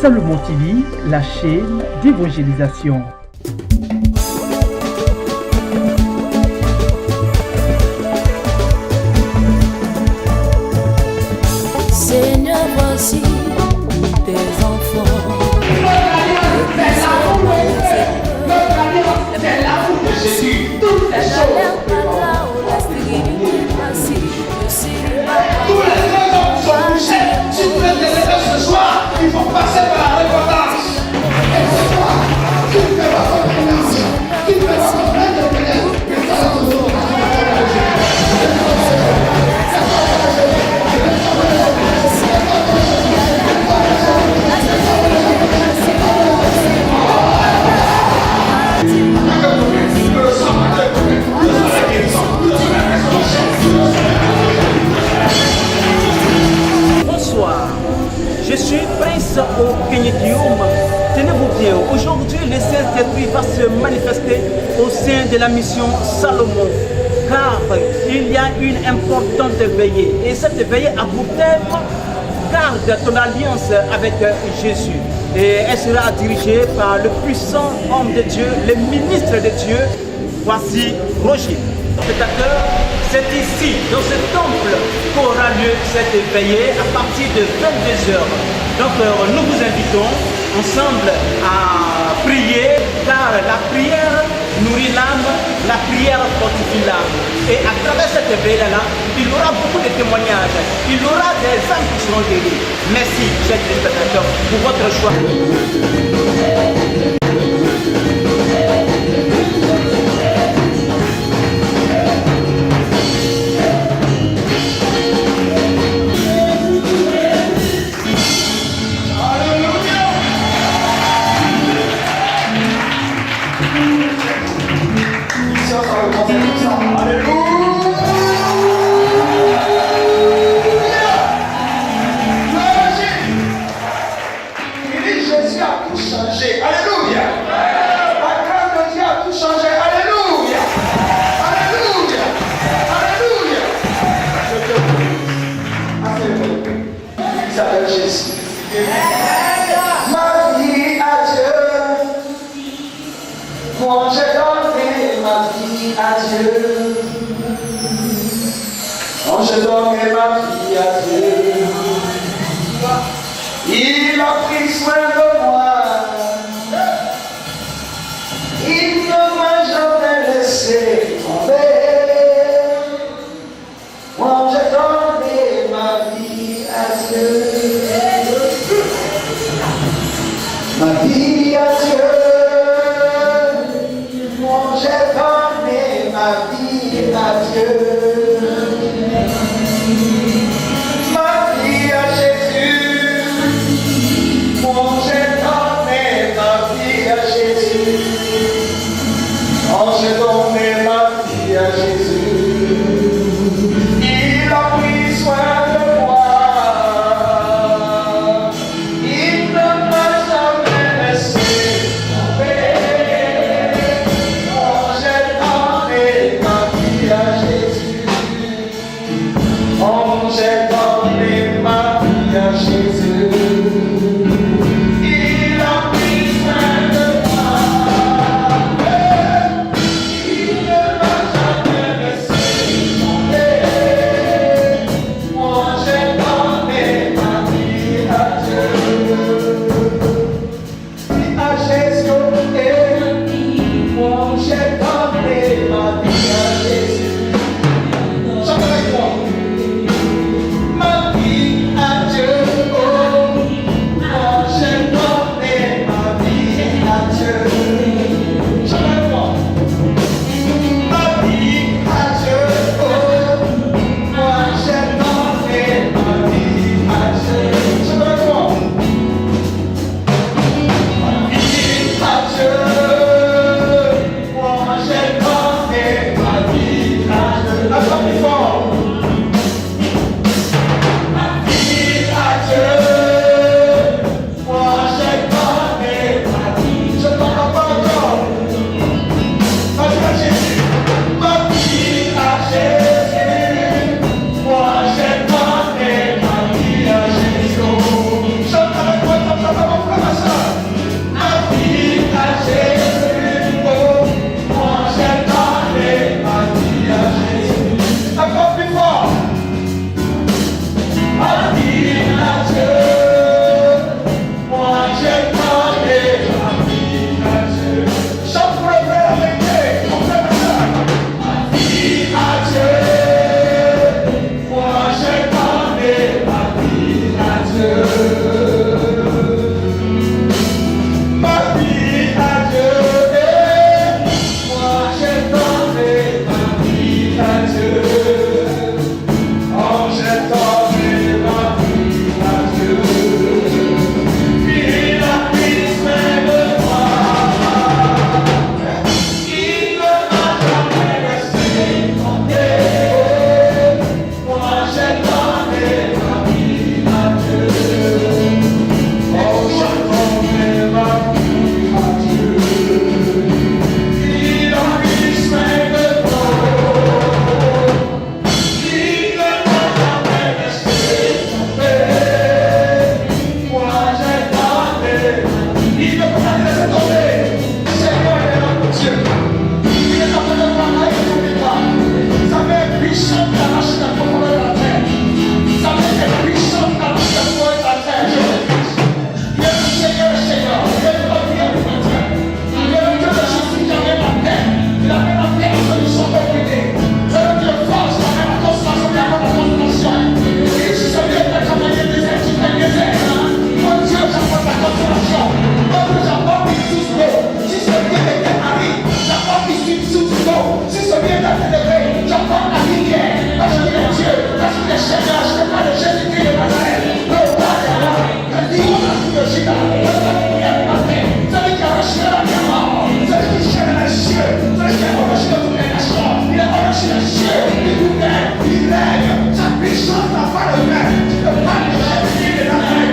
Salomon TV, la chaîne d'évangélisation. Seigneur, voici tes enfants. Ce soir, il faut passer par la repentance. Qui ne peut pas comprendre? Qui ne peut pas comprendre? Bonsoir, je suis Prince au Kenyedium. Tenez-vous bien, aujourd'hui le Saint-Esprit va se manifester au sein de la mission Salomon, car il y a une importante veillée, et cette veillée a pour thème garde ton alliance avec Jésus, et elle sera dirigée par le puissant homme de Dieu, le ministre de Dieu. Voici Roger. Spectateurs, c'est ici, dans ce temple, qu'aura lieu cette veillée à partir de 22 h. Donc nous vous invitons ensemble à prier, car la prière nourrit l'âme, la prière fortifie l'âme. Et à travers cette veillée-là, il y aura beaucoup de témoignages, il y aura des âmes qui seront guéries. Merci, chers téléspectateurs, pour votre choix. J'ai donné ma vie à Dieu. Il a pris soin de moi. Il ne m'a jamais laissé tomber. Moi j'ai donné ma vie à Dieu. Ma vie à Dieu. Moi j'ai donné ma vie à Dieu. t'es levé, j'entends la lumière. Parce qu'il est Dieu, parce qu'il est Seigneur, je ne pas de Jésus-Christ de Nazareth. Le roi des rois, le lion de la tribu de Juda, le premier matin, celui qui a reçu la mort, celui qui gère les cieux, celui qui a reçu de toutes les nations, il a reçu les cieux, il gouverne, il règne, sa puissance n'a pas de fin. Tu peux pas de Jésus-Christ de Nazareth.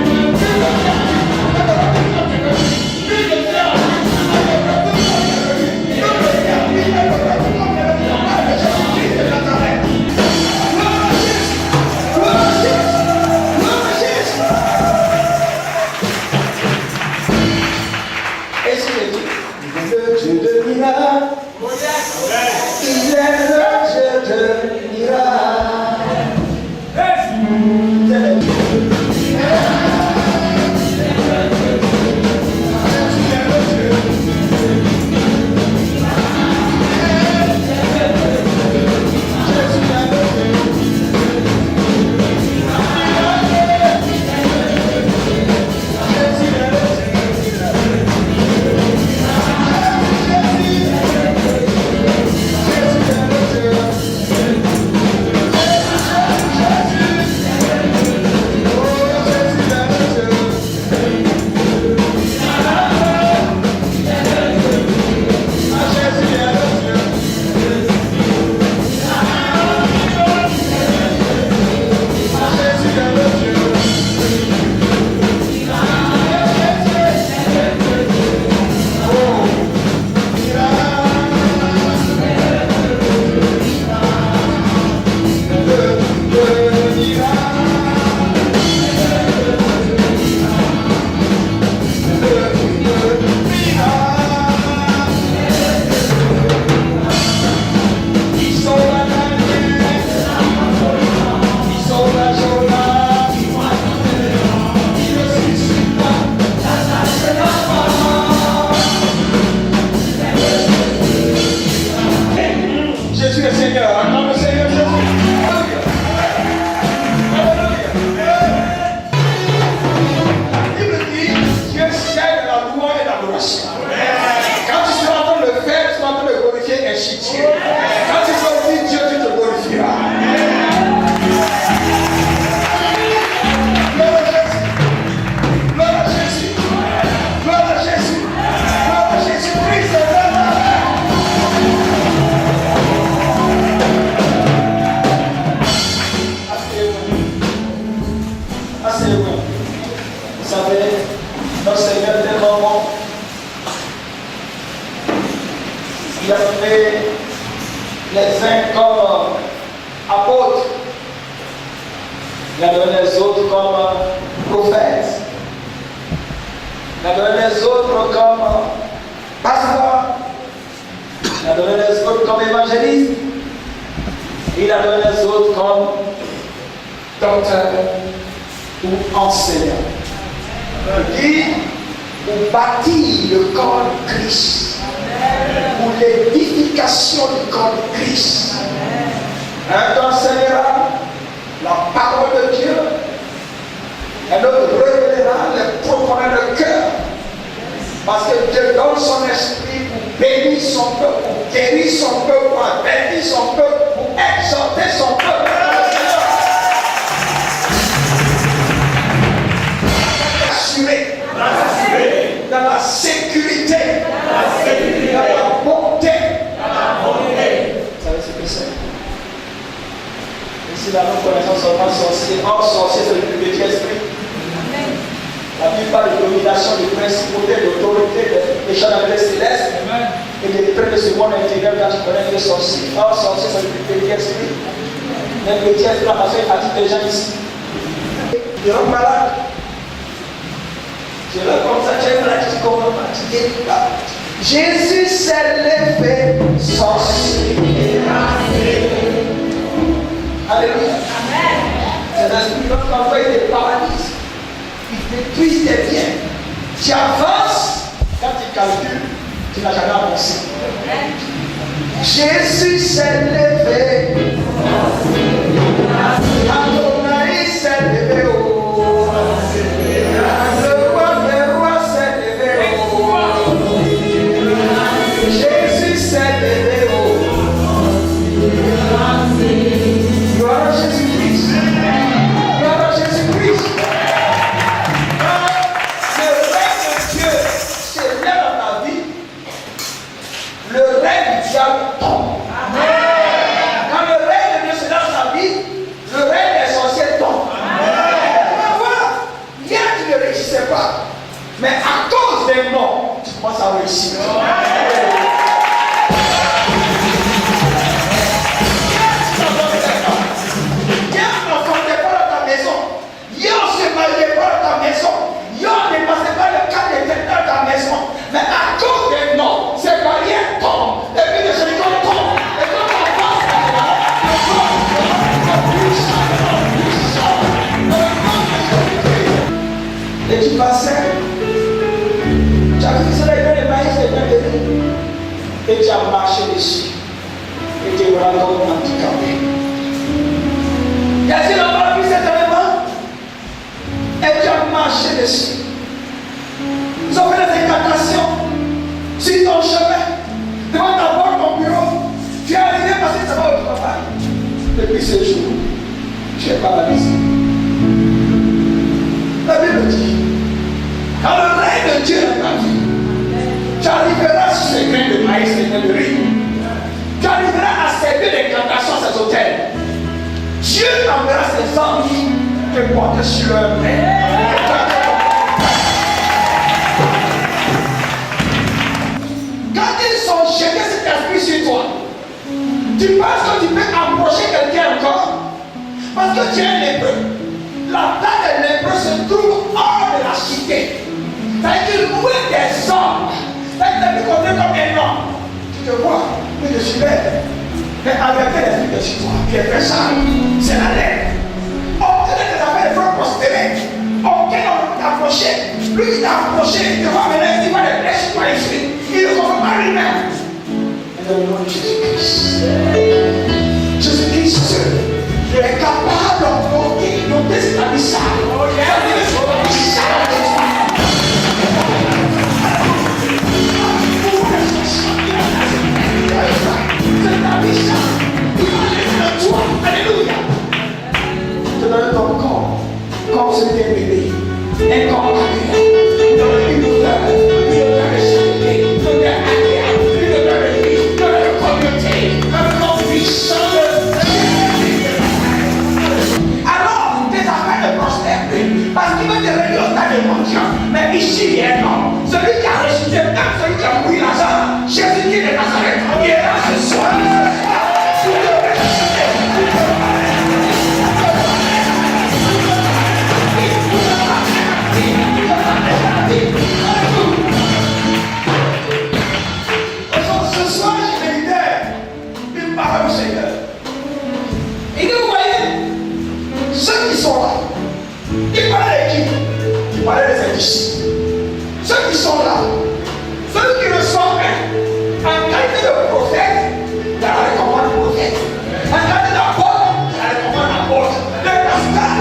Il a fait les uns comme apôtres, il a donné les autres comme prophètes, il a donné les autres comme pasteurs, il a donné les autres comme évangélistes, il a donné les autres comme docteurs ou enseignants. Qui pour bâtir le corps de Christ, pour l'édification du corps de Christ. Un t'enseignera la parole de Dieu, un autre révélera les profondeurs de cœur, parce que Dieu donne son esprit pour bénir son peuple, pour guérir son peuple, pour avertir son peuple, pour exhorter son peuple. Dans la sécurité, dans la bonté. Vous savez ce que c'est? Ici, là, nous connaissons seulement sorcier. Or, sorcier, c'est le plus petit esprit. La Bible parle de domination, de principauté, d'autorité, des choses avec les célestes et des prêts de ce monde intérieur quand tu connais le sorcier. Or, sorcier, c'est le plus petit esprit. Le petit esprit, la façon, il attire des gens ici. Ils sont malades. Je leur comme ça, tu es là, tu comprends pas, tu dis pas. Jésus s'est levé sorcier. Alléluia. C'est l'esprit qui va envoyer des paradis. Ils détruisent tes biens. Tu avances, quand tu calcules, tu n'as jamais avancé. Jésus s'est levé. Adonai s'est levé. et tu as marché dessus et tu es vraiment handicapé. Est-ce qu'il n'a pas vu cet événement et tu as marché dessus? Ils ont fait des incantations sur ton chemin, devant ta porte, ton bureau. Tu es arrivé parce que ça va au travail. Depuis ce jour, tu es paralysé. La Bible dit, quand le règne de Dieu est ta vie, tu arriveras sur ces grains de maïs et de riz. Tu arriveras à servir les cantations à ces hôtels. Dieu t'enverra ses anges te porter sur leur main. Quand ils sont jetés cet esprit sur toi, tu penses que tu peux approcher quelqu'un encore? Parce que tu es lépreux. La tête des lépreux se trouve hors de la cité. C'est-à-dire loin des hommes. C'est-à-dire que tu connais comme un homme. Tu te vois, mais je suis belle. Mais avec l'esprit de chez toi, qui est très sale, c'est la lèvre. Aucun de tes affaires ne peut prospérer. Aucun homme ne peut t'approcher. Lui qui t'a approché, il te voit maintenant, il va les blesser sur toi ici. Il ne comprend pas lui-même. Et dans le nom de Jésus-Christ, Jésus-Christ seul est capable d'envoyer nos déstabilisations. Alléluia. Te donne ton corps comme celui d'un bébé. Un corps agréable. Une odeur de charité, une odeur agréable, une odeur de vie, une odeur de communauté, un corps puissant de Dieu. Alors, tes affaires ne prospèrent plus parce qu'il veut te réunir au tas de mendiants. Mais ici, il y a un homme. Celui qui a ressuscité, même celui qui a pris l'argent, Jésus-Christ de Nazareth, il est là ce soir. Ce soir, j'ai médité une parole du Seigneur. Et vous voyez, ceux qui sont là, ils parlaient de qui? Ils parlaient des disciples. Ceux qui sont là, ceux qui reçoivent en qualité de prophète, il y a la récompensde du prophète. En qualité d'apôtre, il y a la récompensde d'apôtre. Le pasteur,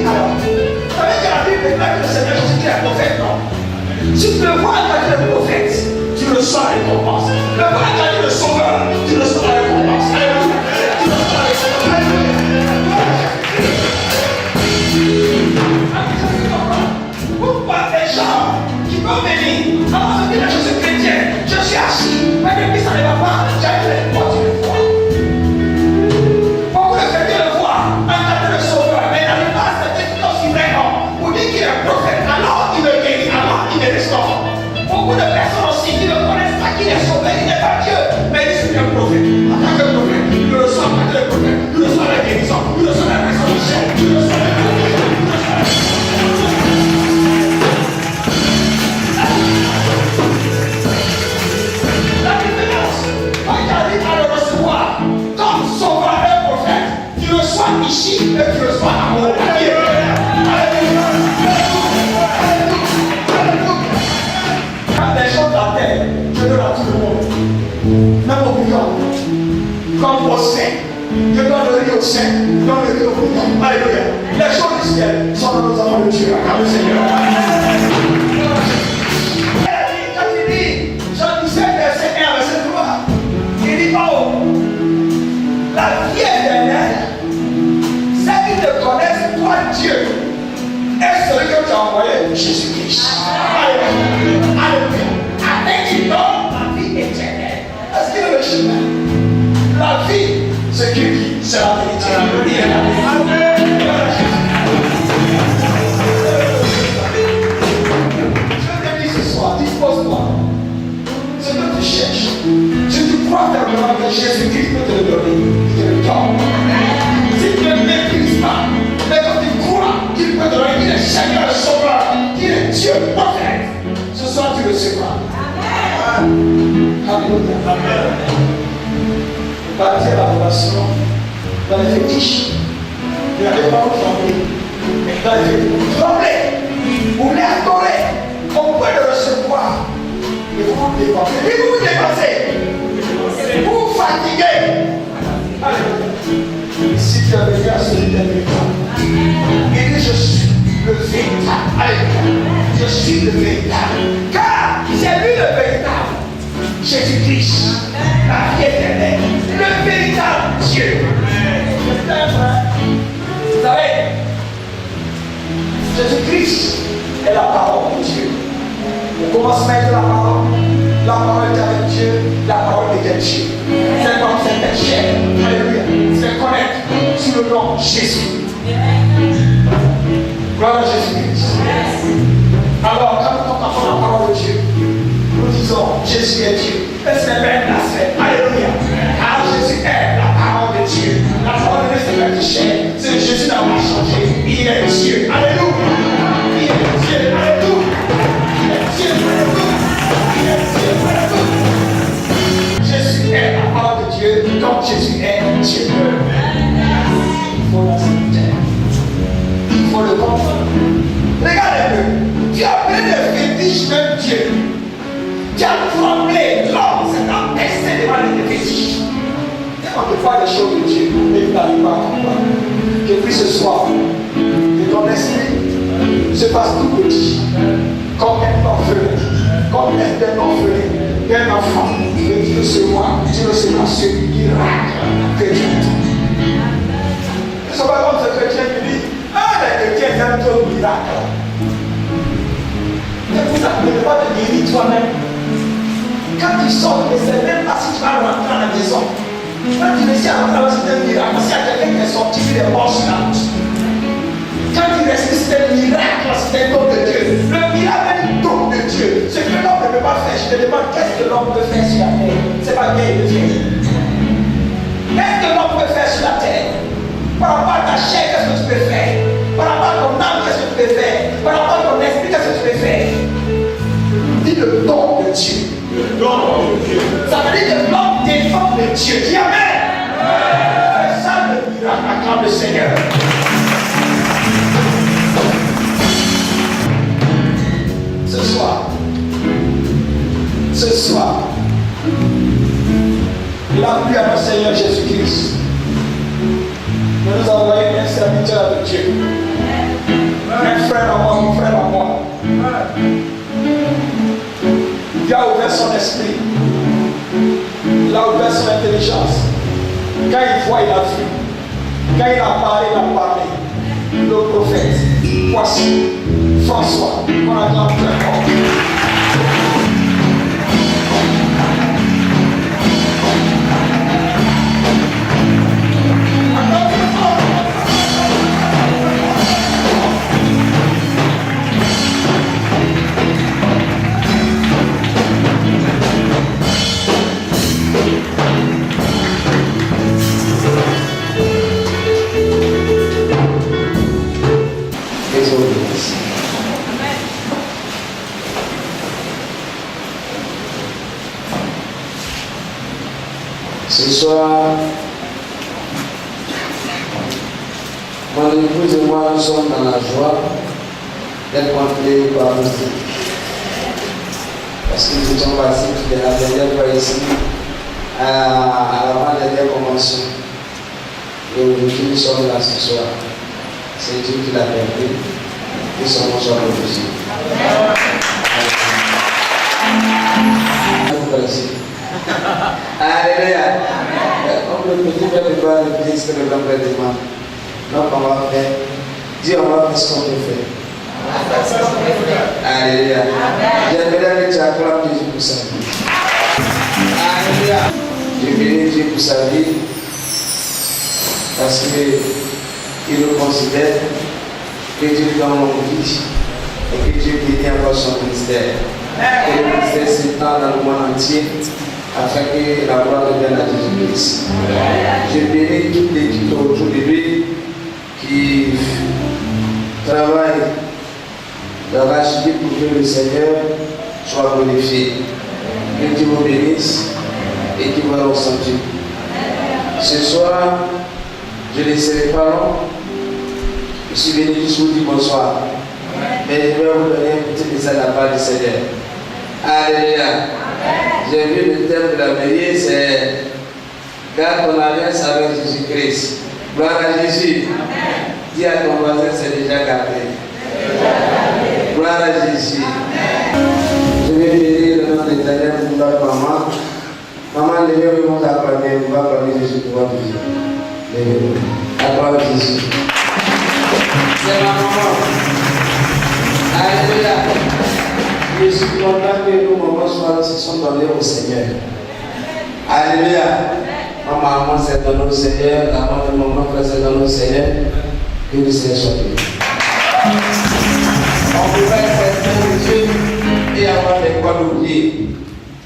alors, vous savez que la Bible déclare que le Seigneur Jésus-Christ est prophète, non? Si tu le vois en qualité de prophète, tu reçois la récompense. Le vois en qualité de sauveur, tu reçois la récompense. Alléluia. Tu reçois la récompense. Alléluia. Pourquoi des gens qui peuvent venir, alors je dis que je suis chrétien, je suis assis, mais depuis ça ne va pas, j'arrive les portes, tu le vois. Beaucoup de chrétiens le voient en qualité de sauveur, mais n'arrivent pas à accepter qu'il est aussi vrai homme. Pour dire qu'il est prophète, alors il me guérit, alors il me restaure. Beaucoup de personnes aussi qui ne connaissent pas qu'il est sauvé, il n'est pas Dieu, mais il est un prophète. En tant que prophète, il reçoit en tant que prophète, il reçoit la guérison, il reçoit la résolution, il reçoit la guérison, il reçoit la ici et tu reçois l'amour. Quand les gens de la terre, je donne à tout le monde, même aux brillants, comme au sein, je donne le riz au sein, donne le riz au brillant. Alléluia. Les choses du ciel sont dans nos enfants de Dieu. Acclame le Seigneur. Quand il dit, Jean 17, verset 1, verset 3, il dit, oh, la vie éternelle, c'est qu'ils te connaissent, toi Dieu, et celui que tu as envoyé, Jésus-Christ. Alléluia. Alléluia. Avec qui donne la vie éternelle. Est-ce qu'il est le chemin? La vie, ce qu'il dit, c'est la vérité. Je te dis ce soir, dispose-toi. Ce que tu cherches, si tu crois fermement que Jésus-Christ peut te le donner, il te le donne. Si tu ne méprises pas, mais quand tu crois qu'il peut te donner, qu'il est Seigneur le Sauveur, qu'il est Dieu prophète, ce soir tu le recevras. Alléluia. Bâtir l'adoration dans les fétiches. Il n'avait pas tremblé. Mais dans les fétiches, trembler, vous voulez adorer, au point de recevoir. Et vous vous dépensez. Et vous vous dépensez. fatigué. Alléluia. Si tu as venu à celui des véritable, il dit je suis le véritable. Alléluia. Je suis le véritable. Car c'est lui le véritable. Jésus-Christ, la vie éternelle, le véritable Dieu. Vous savez, Jésus-Christ est la parole de Dieu. Au commencement de la parole est avec Dieu, la parole était Dieu. C'est comme cette chair, alléluia, c'est connaître sous le nom Jésus. Gloire à Jésus-Christ. Alors, quand nous entendons la parole de Dieu, nous disons Jésus est Dieu. Et ce n'est pas un blasphème. Alléluia. Car Jésus est la parole de Dieu. La parole de Dieu c'est pas chair. C'est Jésus n'a pas changé. Il est Dieu. Alléluia. Il est Dieu. Alléluia. Il est Dieu. Alléluia. Il est Dieu. Alléluia. Jésus est la parole de Dieu. Donc Jésus est Dieu. Il faut l'accepter. Il faut le comprendre. Regardez-le. Tu as plein de fétiches même Dieu. Tu as tremblé, l'homme s'est empesté devant les fétiches. Et on peut faire des choses de Dieu, mais tu n'arrives pas à comprendre. Que puis ce soir, que ton esprit se fasse tout petit, comme un orphelin, comme un orphelin, un enfant, et tu recevras ce miracle que Dieu t'offre. Ce n'est pas comme ce chrétien qui dit, ah, les chrétiens aiment trop le miracle. Ne vous appelez pas de guérir toi-même. Quand tu sors, ne sais même pas si tu vas rentrer à la maison. Quand tu réussis à rentrer, c'est un miracle. Parce qu'il y a quelqu'un qui est sorti des morts sur la route. Quand tu réussis, c'est un miracle, c'est un don de Dieu. Le miracle est un don de Dieu. Ce que l'homme ne peut pas faire, je te demande qu'est-ce que l'homme peut faire sur la terre. C'est pas bien de faire. Qu'est-ce que l'homme peut faire sur la terre? Par rapport à ta chair, qu'est-ce que tu peux faire? Par rapport à ton âme, qu'est-ce que tu peux faire? Par rapport à ton esprit, qu'est-ce que tu peux faire? Dis le don de Dieu. Ça veut dire que l'homme dépend de Dieu. Dis Amen. C'est ça le miracle, acclame le Seigneur. Ce soir, il a plu à notre Seigneur Jésus-Christ de nous envoyer un serviteur de Dieu. Un frère à moi, mon frère à moi. Il a ouvert son esprit. Il a ouvert son intelligence. Quand il voit, il a vu. Quand il a parlé, il a parlé. Le prophète, voici François, qu'on acclame très fort. Ce soir, mon épouse et moi, nous sommes dans la joie d'être contemplés par nous. Parce que nous sommes passés de la dernière fois ici à l'avant-dernière convention. Et aujourd'hui, nous sommes là ce soir. C'est Dieu qui l'a permis. Nous sommes ensemble aussi. Alléluia. Comme le petit frère de Dieu, le ministre de l'environnement. Donc on va faire. Dieu, on va faire ce qu'on peut faire. Alléluia. J'aimerais que tu acclames Jésus pour sa vie. Alléluia. Je bénis Dieu pour sa vie. Parce qu'il le considère que Dieu donne longue vie et que Dieu bénit encore son ministère. Et le ministère s'étend dans le monde entier afin que la gloire revienne à Jésus-Christ. Je bénis toute l'équipe autour de lui qui travaille dans l'archidiocèse pour que le Seigneur soit glorifié. Que Dieu vous bénisse et qu'il vous ressentir. Ce soir, je ne serai pas long. Je suis venu juste vous dire bonsoir. Mais je vais vous donner un petit message à la part du Seigneur. Alléluia. J'ai vu le thème de la veillée, c'est Garde ton alliance avec Jésus-Christ. Gloire à Jésus. Dis à ton voisin, c'est déjà gardé. Gloire à Jésus. Je vais bénir le nom d'Éternel pour notre maman. Maman, levez-vous, vous apprenez, vous va parler de Jésus pour votre vie. Levez-vous. À gloire à Jésus. C'est ma maman. Alléluia. Je suis content que nos mamans se sont donnés au Seigneur. Alléluia. Ma maman s'est donnée au Seigneur, la maman de mon frère s'est donnée au Seigneur. Que le Seigneur soit béni. On peut faire certains Dieu et avoir des quoi d'oublier.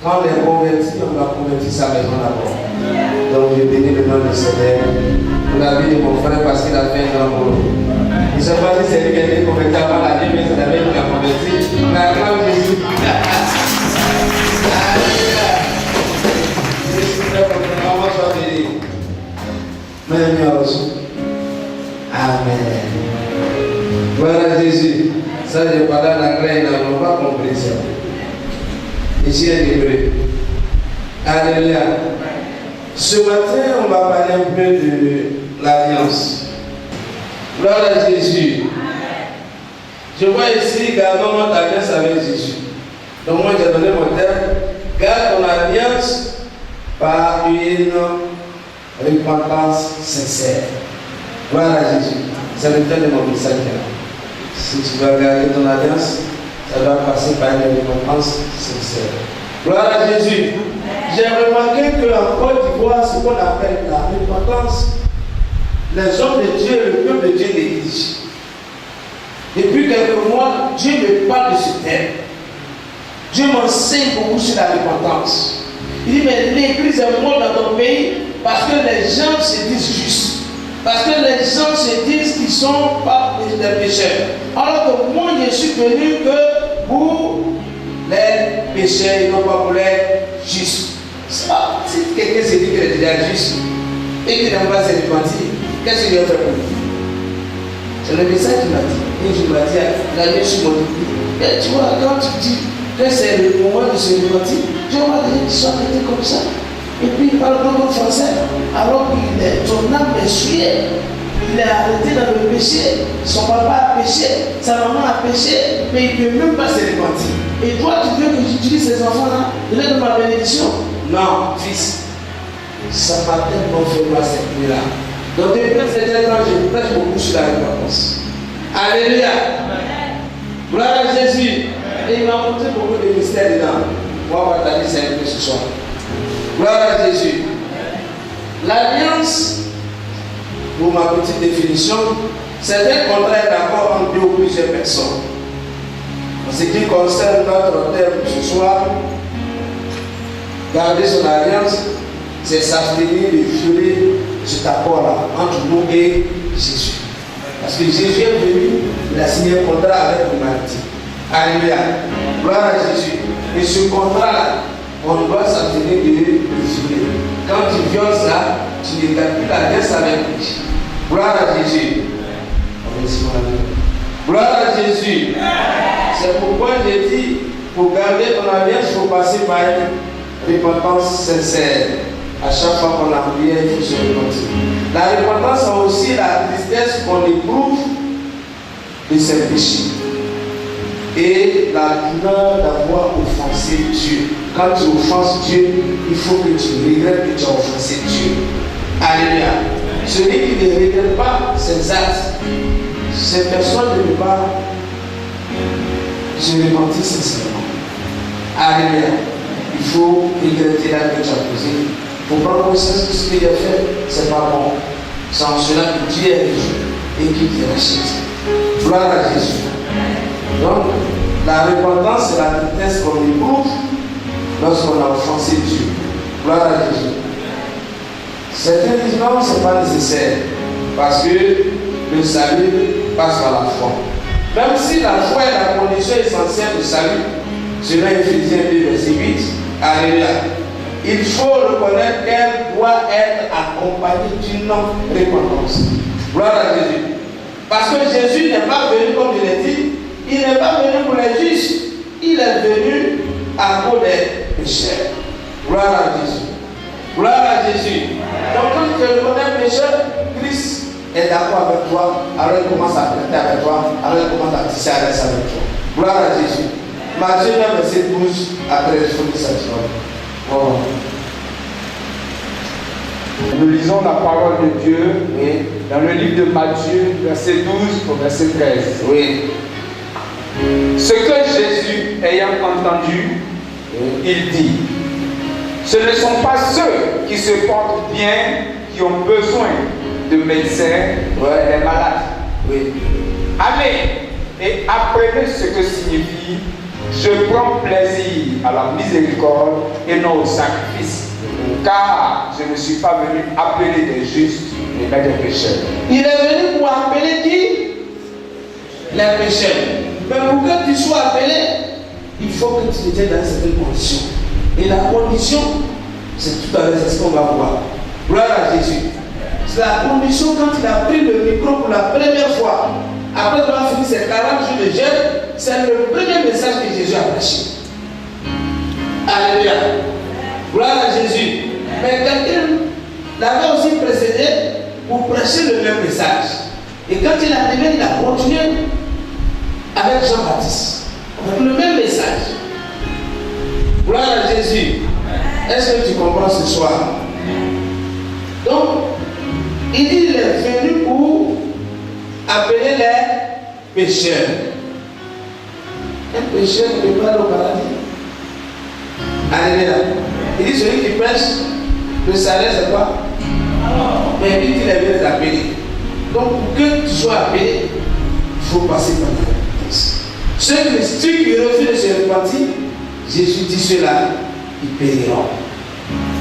Quand on est converti, on va convertir sa maison d'abord. Donc je bénis le nom du Seigneur pour la vie de mon frère parce qu'il a fait un grand boulot. Je ne sais pas si c'est lui qui a été converti avant la vie, mais c'est la vie qui l'a converti. La gloire de Jésus. Alléluia. Je suis très content. Maman soit bénie. Même aussi. Amen. Gloire à Jésus. Ça, je parle en anglais, ils n'ont pas compris ça. Ici, est hébreu. Alléluia. Ce matin, on va parler un peu de l'alliance. Gloire à Jésus. Je vois ici, gardons notre alliance avec Jésus. Donc moi, j'ai donné mon terme. Garde ton alliance par une repentance sincère. Gloire à Jésus. C'est le temps de mon message. Si tu veux garder ton alliance, ça doit passer par une repentance sincère. Gloire à Jésus. J'ai remarqué qu'en Côte d'Ivoire, ce qu'on appelle la repentance, les hommes de Dieu, le peuple de Dieu néglige. Depuis quelques mois, Dieu me parle de ce thème. Dieu m'enseigne beaucoup sur la repentance. Il dit, mais l'église est morte dans ton pays parce que les gens se disent justes. Parce que les gens se disent qu'ils ne sont pas des pécheurs. Alors que moi, je suis venu que pour les pécheurs et non pas pour les justes. Si quelqu'un se dit qu'il est déjà juste et qu'il n'a pas se repentir, qu'est-ce qu'il va faire pour lui? C'est le message qu'il m'a dit. Et je m'a dit, la nuit sur mon lit. Et tu vois, quand tu dis que c'est le moment de se repentir, je vois des gens qui sont arrêtés comme ça. Et puis il parle dans le français, alors que son âme est souillée. Il est arrêté dans le péché, son papa a péché, sa maman a péché, mais il ne peut même pas se repentir. Et toi, tu veux que j'utilise ces enfants-là, je leur donne ma bénédiction? Non, fils, ça m'a tellement fait mal cette nuit-là. Donc depuis cet temps, je prêche beaucoup sur la repentance. Alléluia. Gloire à Jésus. Et il m'a montré beaucoup de mystères dedans. On va partager ça un peu ce soir. Gloire à Jésus. L'alliance, pour ma petite définition, c'est un contrat d'accord entre deux ou plusieurs personnes. En ce qui concerne notre thème ce soir, garder son alliance, c'est s'abstenir de violer cet accord-là entre nous et Jésus. Parce que Jésus est venu, il a signé un contrat avec l'humanité. Alléluia. Gloire à Jésus. Et ce contrat-là, on doit s'abstenir de le violer. Quand tu violes ça, tu ne gardes plus l'alliance avec lui. Gloire à Jésus. Gloire à Jésus. C'est pourquoi j'ai dit, pour garder ton alliance, il faut passer par une repentance sincère. À chaque fois qu'on a prié, il faut se repentir. La repentance, c'est aussi la tristesse qu'on éprouve de ses péchés. Et la douleur d'avoir offensé Dieu. Quand tu offenses Dieu, il faut que tu regrettes que tu as offensé Dieu. Alléluia. Celui qui ne regrette pas ses actes, ces personnes ne peuvent pas se repentir sincèrement. Alléluia. Il faut regretter l'acte que tu as posé. Il faut prendre conscience que ce qu'il a fait, c'est pas bon. C'est en cela que Dieu est Dieu et qu'il te rachète. Gloire à Jésus. Donc, la repentance, c'est la tristesse qu'on éprouve lorsqu'on a offensé Dieu. Gloire à Jésus. Certains disent non, ce n'est pas nécessaire parce que le salut passe par la foi. Même si la foi est la condition essentielle du salut, selon Éphésiens 2, verset 8, alléluia. Il faut reconnaître qu'elle doit être accompagnée d'une repentance. Gloire à Jésus. Parce que Jésus n'est pas venu, comme je l'ai dit, il n'est pas venu pour les justes, il est venu à cause des pécheurs. Gloire à Jésus. Gloire à Jésus. Donc quand tu te reconnais pécheur, Christ est d'accord avec toi, alors il commence à traiter avec toi, alors il commence à tisser avec toi. Gloire à Jésus. Matthieu 9, verset 12 à 13, il faut que ça soit. Bon. Nous lisons la parole de Dieu dans le livre de Matthieu, verset 12 au verset 13. Oui. Ce que Jésus, ayant entendu, il dit, ce ne sont pas ceux qui se portent bien qui ont besoin de médecins, les malades. Oui. Allez et apprenez ce que signifie je prends plaisir à la miséricorde et non au sacrifice. Car je ne suis pas venu appeler des justes, mais des pécheurs. Il est venu pour appeler qui? Les pécheurs. Mais pour que tu sois appelé, il faut que tu étais dans certaines conditions. Et la condition, c'est tout à l'heure, c'est ce qu'on va voir. Gloire à Jésus. C'est la condition quand il a pris le micro pour la première fois. Après avoir fini ses 40 jours de jeûne, c'est le premier message que Jésus a prêché. Alléluia. Gloire à Jésus. Mais quelqu'un l'avait aussi précédé pour prêcher le même message. Et quand il est arrivé, il a continué avec Jean-Baptiste. Avec le même message. Gloire à Jésus. Est-ce que tu comprends ce soir? Donc, il dit qu'il est venu pour appeler les pécheurs. Un pécheur ne peut pas aller au paradis. Alléluia. Il dit celui qui pêche, le salaire c'est quoi? Mais il dit qu'il est venu les appeler. Donc pour que tu sois appelé, il faut passer par la repentance. Ceux qui refusent de se repentir, Jésus dit cela, ils périront.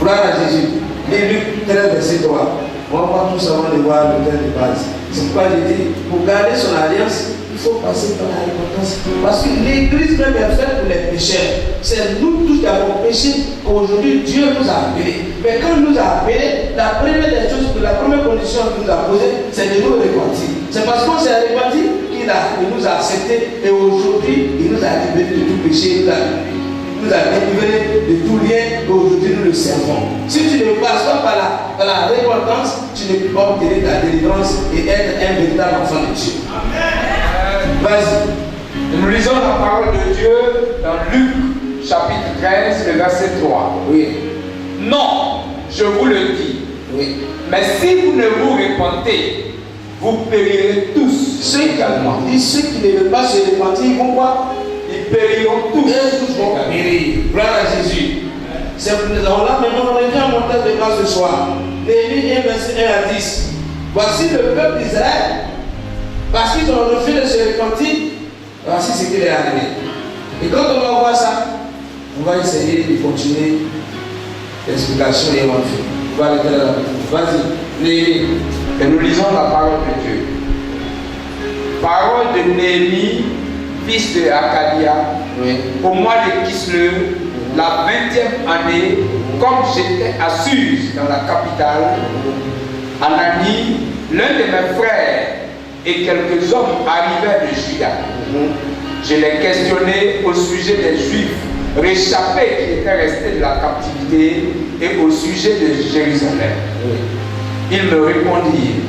Gloire à Jésus. Et Luc 13, verset 3. On va tous avant de voir le thème de base. C'est pourquoi j'ai dit, pour garder son alliance, il faut passer par la repentance. Parce que l'église même est faite pour les pécheurs. C'est nous tous qui avons péché qu'aujourd'hui Dieu nous a appelés. Mais quand il nous a appelés, la première des choses, la première condition qu'il nous a posée, c'est de nous repentir. C'est parce qu'on s'est repenti qu'il nous a acceptés. Et aujourd'hui, il nous a libérés de tout péché. Il nous a délivrés de tout lien. Et aujourd'hui, nous le servons. Si tu ne passes pas par la repentance, tu ne peux pas obtenir ta délivrance et être un véritable enfant de Dieu. Amen. Vas-y. Nous lisons la parole de Dieu dans Luc chapitre 13, le verset 3. Oui. Non, je vous le dis. Oui. Mais si vous ne vous repentez, vous périrez tous. Ceux qui ne veulent pas se repentir, ils vont quoi? Ils périront tous. Et tous vont périr. Gloire à Jésus. C'est pour nous avons là, maintenant on revient à mon texte de grâce ce soir. Néhémie 1, verset 1 à 10. Voici le peuple d'Israël, parce qu'ils ont refusé de se repentir, voici ce qui est arrivé. Et quand on va voir ça, on va essayer de continuer l'explication et on va faire. On va arrêter là. Vas-y, Néhémie. Et nous lisons la parole de Dieu. Parole de Néhémie, fils de Hakalia, au mois de Kislev, la 20e année, comme j'étais à Suse, dans la capitale, Anani, l'un de mes frères et quelques hommes arrivaient de Juda. Je les questionnais au sujet des Juifs réchappés qui étaient restés de la captivité et au sujet de Jérusalem. Ils me répondirent,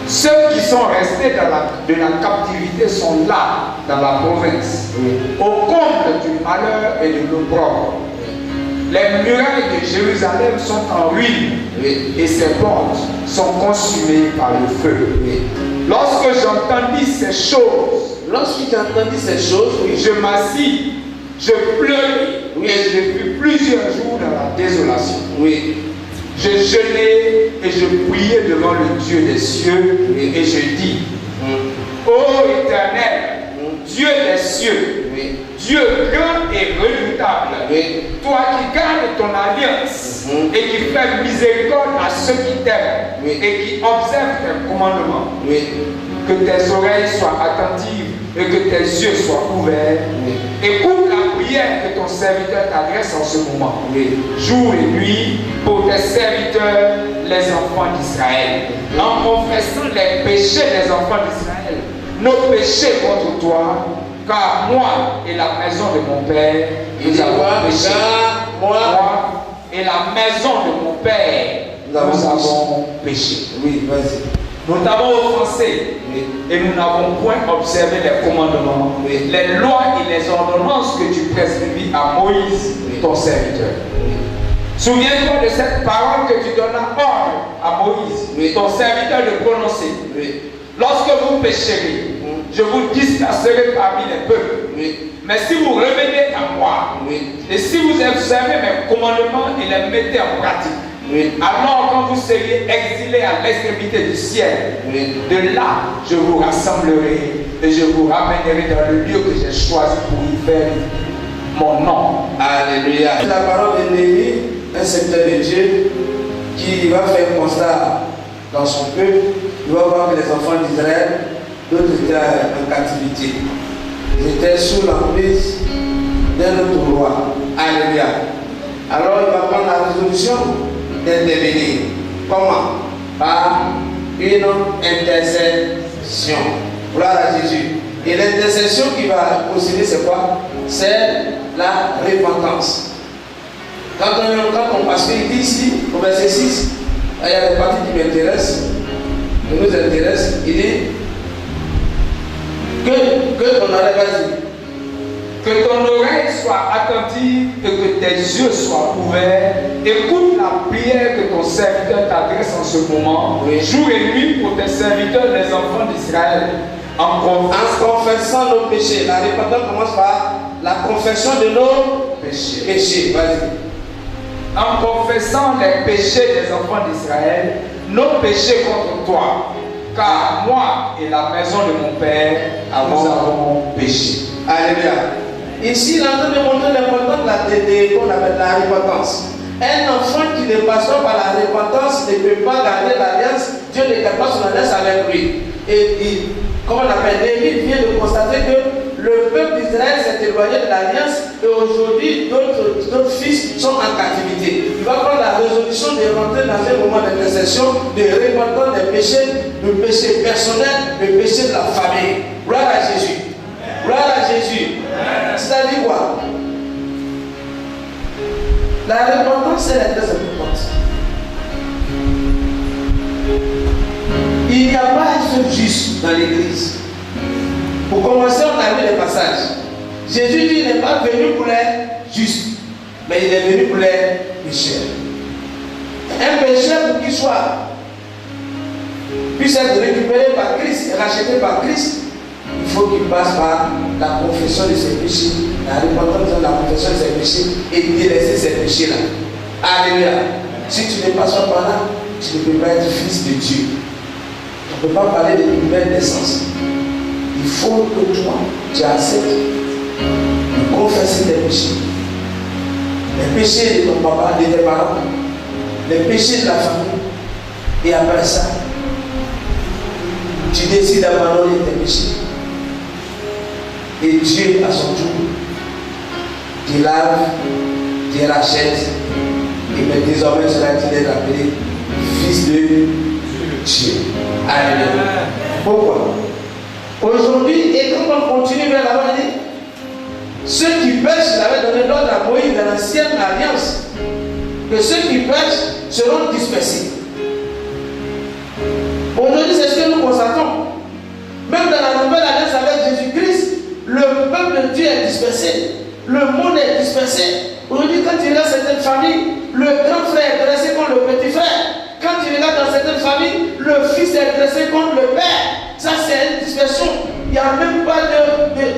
ceux qui sont restés de la captivité sont là, dans la province, au comble du malheur et de l'opprobre. Les murailles de Jérusalem sont en ruine et ses portes sont consumées par le feu. Lorsque j'entendis ces choses, je m'assis, je pleurais et je fus plusieurs jours dans la désolation. Je jeûnais et je priais devant le Dieu des cieux et je dis, ô Éternel, Dieu des cieux, Dieu grand et redoutable, toi qui gardes ton alliance et qui fais miséricorde à ceux qui t'aiment et qui observent tes commandements, que tes oreilles soient attentives et que tes yeux soient ouverts. Écoute la prière que ton serviteur t'adresse en ce moment, jour et nuit, pour tes serviteurs, les enfants d'Israël, en confessant les péchés des enfants d'Israël, nos péchés contre toi, car moi et la maison de mon père, nous avons péché. Moi et la maison de mon père, nous avons péché. Oui, vas-y. Nous t'avons offensé et nous n'avons point observé les commandements, les lois et les ordonnances que tu prescrivis à Moïse, ton serviteur. Souviens-toi de cette parole que tu donnas ordre à Moïse, ton serviteur, de prononcer. Lorsque vous pécherez, je vous disperserai parmi les peuples. Mais si vous revenez à moi, et si vous observez mes commandements et les mettez en pratique, alors quand vous seriez exilés à l'extrémité du ciel, de là je vous rassemblerai et je vous ramènerai dans le lieu que j'ai choisi pour y faire mon nom. Alléluia. La parole de Néhémie, un serviteur de Dieu qui va faire un constat dans son peuple. Il va voir que les enfants d'Israël, d'autres étaient en captivité. Ils étaient sous l'emprise d'un autre roi. Alléluia. Alors il va prendre la résolution d'intervenir. Comment? Par une intercession. Gloire à Jésus. Et l'intercession qui va procéder, c'est quoi? C'est la repentance. Parce qu'il dit ici, au verset 6, il y a des parties qui m'intéressent, qui nous intéressent. Il dit que ton oreille, vas-y. Que ton oreille soit attentive et que tes yeux soient ouverts. Écoute la prière que ton serviteur t'adresse en ce moment, jour et nuit, pour tes serviteurs, les enfants d'Israël. En confessant nos péchés. La repentance commence par la confession de nos péchés. Vas-y. En confessant les péchés des enfants d'Israël, nos péchés contre toi. Car moi et la maison de mon père, nous avons péché. Alléluia. Ici, il est en train de montrer l'importance qu'on appelle la repentance. Un enfant qui ne passe pas par la repentance ne peut pas garder l'alliance. Dieu ne garde pas son alliance avec lui. Et comme on appelle, Néhémie vient de constater que le peuple d'Israël s'est éloigné de l'alliance et aujourd'hui d'autres fils sont en captivité. Il va prendre la résolution de rentrer dans un moment d'intercession, de repentance des péchés, le péché personnel, le péché de la famille. Gloire à Jésus. Gloire à Jésus. C'est-à-dire quoi? La repentance, elle est très importante. Il n'y a pas un seul juste dans l'église. Pour commencer, on a vu les passages. Jésus dit qu'il n'est pas venu pour les justes, mais il est venu pour les pécheurs. Un pécheur, pour qu'il puisse être récupéré par Christ, racheté par Christ, il faut qu'il passe par la confession de ses péchés, la repentance de la confession de ses péchés et délaisser ces péchés-là. Alléluia. Si tu ne passes pas par là, tu ne peux pas être fils de Dieu. On ne peut pas parler de nouvelle naissance. Il faut que toi, tu acceptes de confesser tes péchés. Les péchés de ton papa, de tes parents, les péchés de la famille. Et après ça, tu décides d'abandonner tes péchés. Et Dieu, à son tour, te lave, te rachète. Et désormais, tu seras appelé fils de Dieu. Alléluia. Pourquoi? Aujourd'hui, et quand on continue vers la dit, ceux qui pêchent, il avait donné l'ordre à Moïse dans l'ancienne alliance, que ceux qui pêchent seront dispersés. Aujourd'hui, c'est ce que nous constatons. Même dans la nouvelle alliance avec Jésus-Christ, le peuple de Dieu est dispersé. Le monde est dispersé. Aujourd'hui, quand il y a certaines familles, le grand frère est dressé contre le petit frère. Quand tu regardes dans certaines familles, le fils est dressé contre le père. Ça, c'est une dispersion. Il n'y a même pas de paix.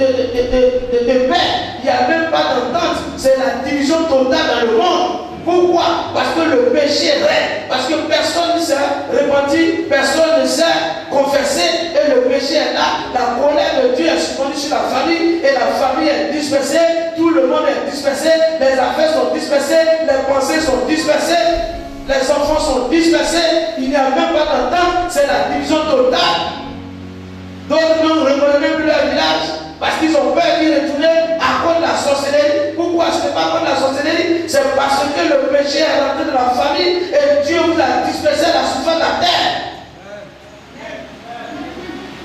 Il n'y a même pas d'entente. C'est la division totale dans le monde. Pourquoi? Parce que le péché règne. Parce que personne ne s'est repenti, personne ne s'est confessé. Et le péché est là. La colère de Dieu est suspendue sur la famille. Et la famille est dispersée. Tout le monde est dispersé. Les affaires sont dispersées. Les pensées sont dispersées. Les enfants sont dispersés, il n'y a même pas d'entente, c'est la division totale. D'autres ne reconnaissent même plus leur village parce qu'ils ont peur d'y retourner à cause de la sorcellerie. Pourquoi? Ce n'est pas à cause de la sorcellerie, c'est parce que le péché est rentré dans la famille et Dieu vous a dispersé à la surface de la terre.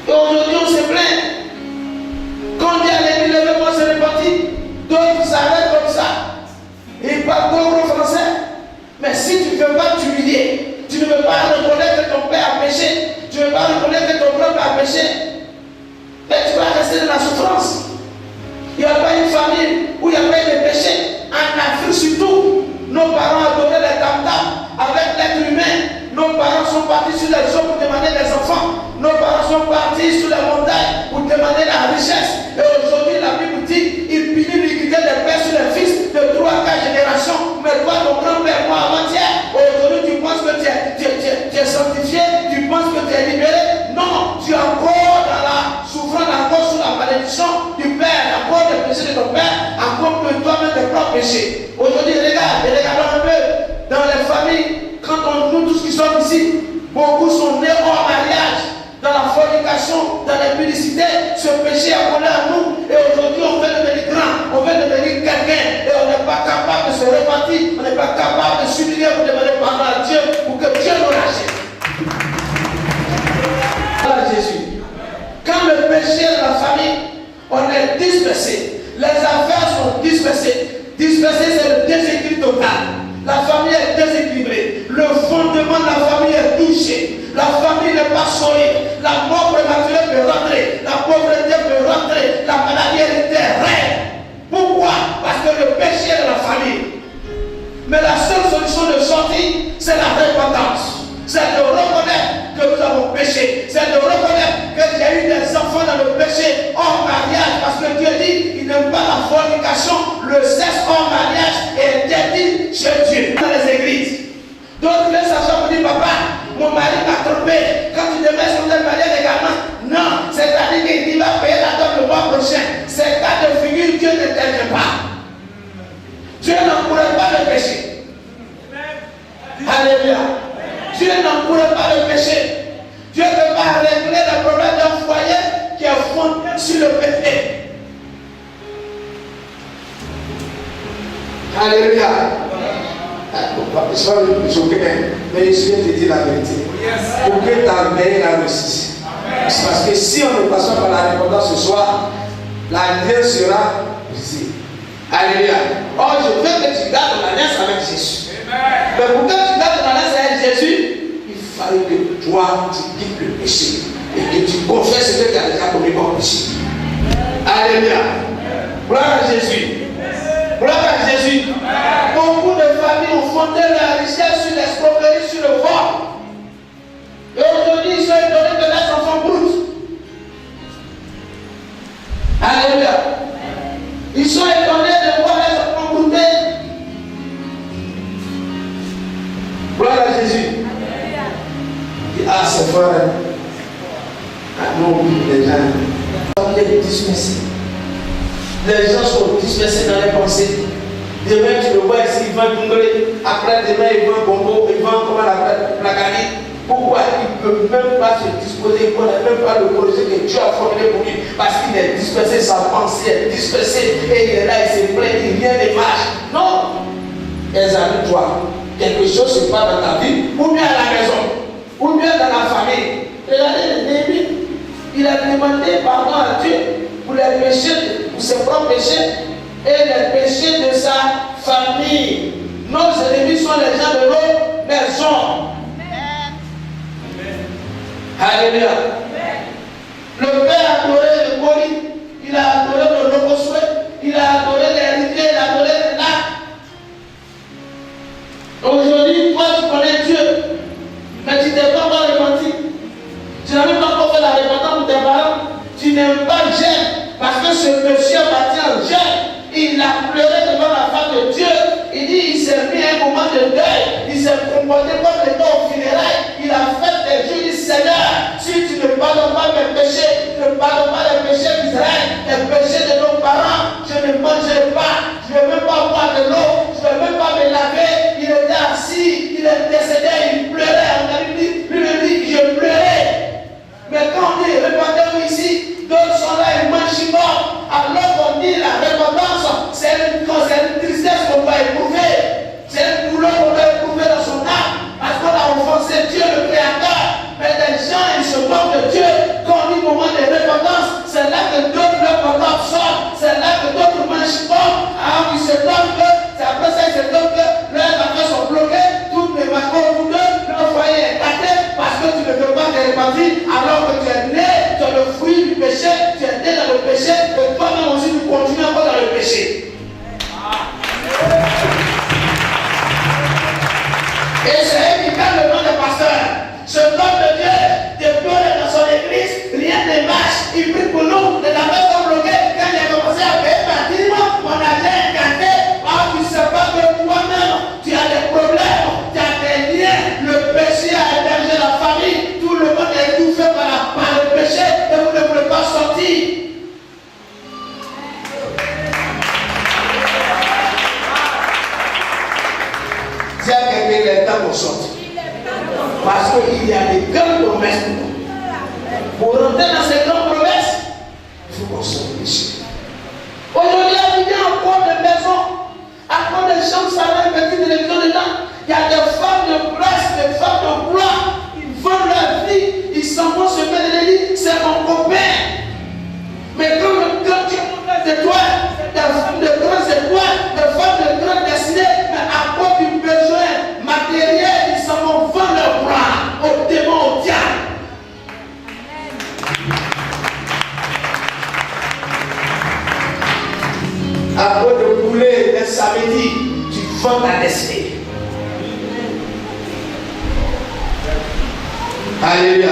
Et aujourd'hui on se plaint. Quand on dit à l'église, le monde se répartit, d'autres s'arrêtent comme ça. Ils parlent gros français. rester dans la souffrance. Il n'y a pas une famille où il n'y a pas de péché. En Afrique surtout, nos parents adoraient les tam-tams avec l'être humain. Nos parents sont partis sur les eaux pour demander des enfants. Nos parents sont partis sur les montagnes pour demander la richesse. Et aujourd'hui, la Bible dit, il punit l'iniquité des pères sur les fils de 3 à 4 générations. Mais toi, ton grand-père, moi, avant-hier, aujourd'hui, tu penses que tu es sanctifié, tu penses que tu es libéré. Non, tu es encore dans la souffrance, encore sous la malédiction du père, encore des péchés de ton père, encore que toi-même tes propres péchés. Aujourd'hui, regardons un peu dans les familles, quand nous tous qui sommes ici, beaucoup sont nés hors mariage, dans la fornication, dans l'impudicité. Ce péché a collé à nous et aujourd'hui on veut devenir grand, on veut devenir quelqu'un et on n'est pas capable de se repentir, on n'est pas capable de s'humilier pour demander pardon à Dieu pour que Dieu nous rachète. Voilà Jésus. Quand le péché de la famille, on est dispersé, les affaires sont dispersées. Dispersé, c'est le déséquilibre total. La famille est déséquilibrée. Le fondement de la famille est touché. La famille n'est pas solide. La mort prématurée peut rentrer. La pauvreté peut rentrer. La maladie héréditaire règne. Pourquoi? Parce que le péché est de la famille. Mais la seule solution de sortie, c'est la repentance. C'est de reconnaître que nous avons péché. C'est de reconnaître que j'ai eu des enfants dans le péché hors mariage. Parce que Dieu dit, il n'aime pas la fornication. Le sexe hors mariage est interdit chez Dieu. Dans les églises. D'autres les sachants vous disent, papa, mon mari m'a trompé. Quand tu devais sur le mariage également. Non, c'est-à-dire qu'il va payer la dot le mois prochain. Ces cas de figure, Dieu n'intervient pas. Dieu n'encourage pas le péché. Alléluia. Dieu n'encourage pas le péché. Dieu ne peut pas régler le problème d'un foyer qui est fondé sur le péché. Alléluia. Je suis mais je suis te dire la vérité. Pour que ta mère la réussisse. Parce que si on ne passe pas par la repentance ce soir, l'alliance sera brisée. Alléluia. Or, je veux que tu gardes ton alliance avec Jésus. Mais pour que tu gardes ton alliance avec Jésus, il fallait que toi, tu quittes le péché et que tu confesses ce que tu as déjà commis comme péché. Alléluia. Gloire à Jésus. Gloire à Jésus. Beaucoup de familles ont fondé la richesse sur l'escroquerie, sur le vol. Et aujourd'hui, ils sont étonnés de leurs enfants brutes. Alléluia. Ils sont étonnés de voir les enfants broutés. Gloire à Jésus. Ah, c'est vrai. Non, les gens sont dispersés. Les gens sont dispersés dans les pensées. Demain, tu le vois ici, ils vont Bungolé. Après, demain, ils vont Bongo, ils vont comment la gagner. Pourquoi il ne peut même pas se disposer, il ne connaît même pas le projet que Dieu a formulé pour lui. Parce qu'il est dispersé, sa pensée est dispersée. Et il est là, il se plaint, il vient des marches. Non. Examine-toi. Quelque chose se passe dans ta vie, ou bien à la maison, ou bien dans la famille. Regardez Néhémie. Il a demandé pardon à Dieu pour les péchés, pour ses propres péchés et les péchés de sa famille. Nos ennemis sont les gens de nos maisons. Alléluia. Le père a adoré le Kori, il a adoré le Logosoué, il a adoré l'héritier, il a adoré l'arc. Aujourd'hui, toi tu connais Dieu, mais tu n'es pas encore repenti. Tu n'as même pas encore fait la repentance pour tes parents. Tu n'aimes pas Jeanne, parce que ce monsieur a bâti en Jeanne. Il a pleuré devant la face de Dieu. Il dit, il s'est mis un moment de deuil. Il s'est comporté comme le temps au funérailles. Il a fait des jeux. Il dit, Seigneur, si tu ne pardonnes pas mes péchés, ne pardonne pas les péchés d'Israël, les péchés de nos parents, je ne mangerai pas. Je ne vais même pas boire de l'eau. Je ne vais même pas me laver. Il était assis. Il est décédé. Il pleurait. On a dit, lui me dit, je pleurais. Mais quand on dit, répandez-vous ici, d'autres sont là, ils mangent mort. Alors qu'on dit la repentance, c'est une tristesse qu'on va éprouver. C'est une douleur qu'on va éprouver dans son âme. Parce qu'on a offensé Dieu, le Créateur. Mais les gens, ils se moquent de Dieu. Quand on dit moment de repentance, c'est là que d'autres leur repentance sortent. C'est là que d'autres mangent mort. Alors ils se donnent que, c'est après ça, ils se donnent que leurs affaires sont bloquées. Toutes les vacances autour d'eux, leur foyer est gâté. Parce que tu ne peux pas te repentir alors que tu es né, tu es le fruit péché, tu étais dans le péché, et toi-même aussi tu continues encore dans le péché. Et c'est eux qui gagnent le nom de pasteur. Ce homme de Dieu déploie dans son église, rien ne marche. Il prie pour nous, les affaires sont bloquées. Quand il a commencé à payer bâtiment, on a déjà incanté. Ah, tu ne sais pas que toi-même, tu as des problèmes, tu as des liens. Le péché a hébergé la famille. Tout le monde est étouffé par le péché et vous ne voulez pas sortir. Si à quelqu'un il est temps pour sortir. Parce qu'il y a des grandes promesses pour nous. Pour rentrer dans ces grandes promesses, il faut qu'on sorte du péché. Aujourd'hui, il y a encore des maisons, encore des chambres, salons, des petites télévisions dedans. Il y a des femmes de presse, des femmes de gloire. Ils vendent leur vie, ils s'en vont se mettre dans les lits. C'est mon copain. Mais quand tu montes des étoiles, des femmes de grandes étoiles, des femmes de grandes destinées, mais à cause du besoin matériel, ils s'en vont vendre leur gloire aux démons, au diable. À cause de bouler le samedi, tu vends ta destinée. Alléluia.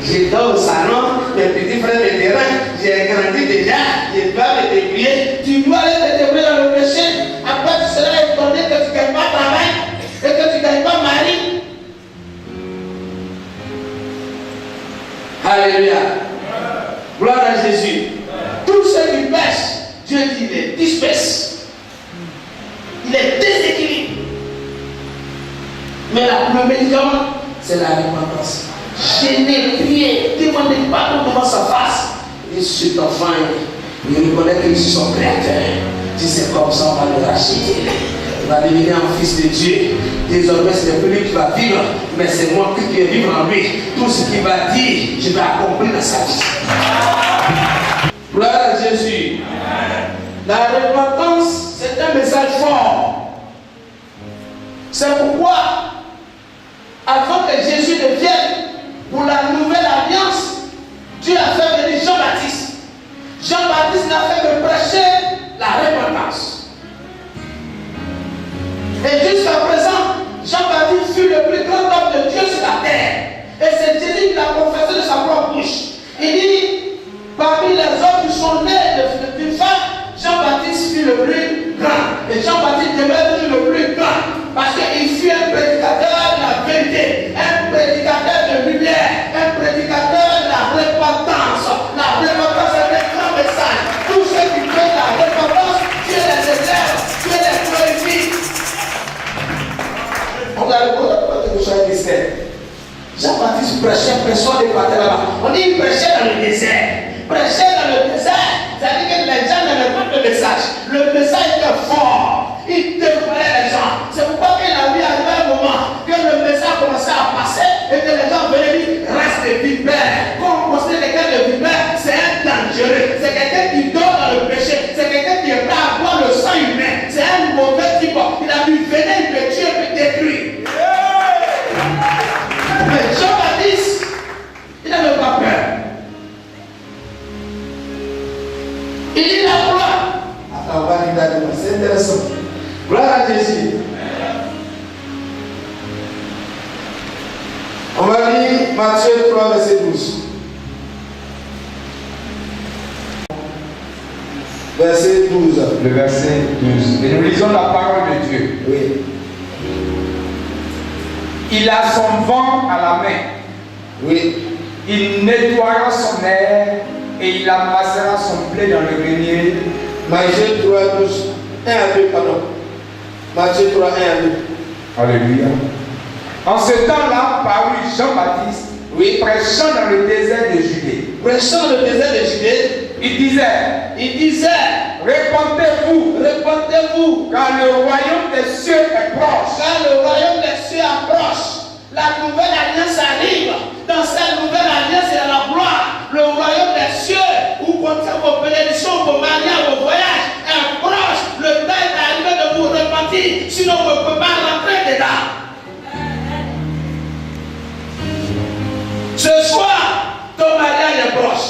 J'étais au salon, mes petits frères de terrain, j'ai grandi déjà, je dois me débrouiller. Tu dois aller te débrouiller dans le péché. Après, tu seras étonné que tu ne gagnes pas travail et que tu ne gagnes pas mari. Alléluia. Gloire à Jésus. Tous ceux qui pêchent, Dieu dit les disperse. Il est déséquilibré. Mais le médicament, c'est la repentance. Gêner, prier, demander pardon devant sa face. Et cet enfant, il reconnaît que je suis son créateur. Si c'est comme ça, on va le racheter. Il va devenir un fils de Dieu. Désormais, ce n'est plus lui qui va vivre, mais c'est moi qui vais vivre en lui. Tout ce qu'il va dire, je vais accomplir dans sa vie. Gloire à Jésus. La repentance, c'est un message fort. C'est pourquoi, avant que Jésus ne vienne pour la nouvelle alliance, Dieu a fait venir Jean-Baptiste. Jean-Baptiste n'a fait que prêcher la repentance. Et jusqu'à présent, Jean-Baptiste fut le plus grand homme de Dieu sur la terre. Et c'est Jésus qui l'a confessé de sa propre bouche. Il dit, parmi les hommes qui sont nés d'une femme, Jean-Baptiste fut le plus grand. Et Jean-Baptiste demeure toujours le plus grand. Parce qu'il fut un prédicateur de la vérité, un prédicateur de lumière, un prédicateur de la repentance. La repentance est un grand message. Tous ceux qui prennent la repentance, Dieu les élève, Dieu les glorifie. On a le droit de vous soyez discret. Jean-Baptiste prêchait, pression des parties là-bas. On dit qu'il prêchait dans le désert. Prêcher dans le désert, c'est-à-dire que les gens n'avaient pas de message. Le message était fort. Il dévoilait les gens. C'est pourquoi qu'il a vu arriver un moment que le message commençait à passer et que les gens venaient dire reste vipère. Quand on considère quelqu'un de vipère, c'est un dangereux. C'est quelqu'un qui dort dans le péché. C'est quelqu'un qui est prêt à boire le sang humain. C'est un mauvais type. Il a dit venez, il peut tuer, il peut détruire. Mais Jean-Baptiste, il n'avait pas peur. Il dit la gloire. Attends, on va dire d'abord, c'est intéressant. Gloire à Jésus. On va lire Matthieu 3, verset 12. Verset 12. Le verset 12. Et nous lisons la parole de Dieu. Oui. Il a son vent à la main. Oui. Il nettoiera son air et il amassera son blé dans le grenier. Matthieu 3, 12. 1 à 2, pardon. Matthieu 3, 1 à 2. Alléluia. En ce temps-là, parut Jean-Baptiste, prêchant dans le désert de Judée. Prêchant dans le désert de Judée, il disait, répentez-vous, car le royaume des cieux est proche. Car le royaume des cieux approche. La nouvelle alliance arrive. Dans cette nouvelle alliance, il y a la gloire. Le royaume des cieux, où comptez vos bénédictions, vos mariages, vos voyages, est proche. Le temps est arrivé de vous repentir. Sinon, on ne peut pas rentrer dedans. Ce soir, ton mariage est proche.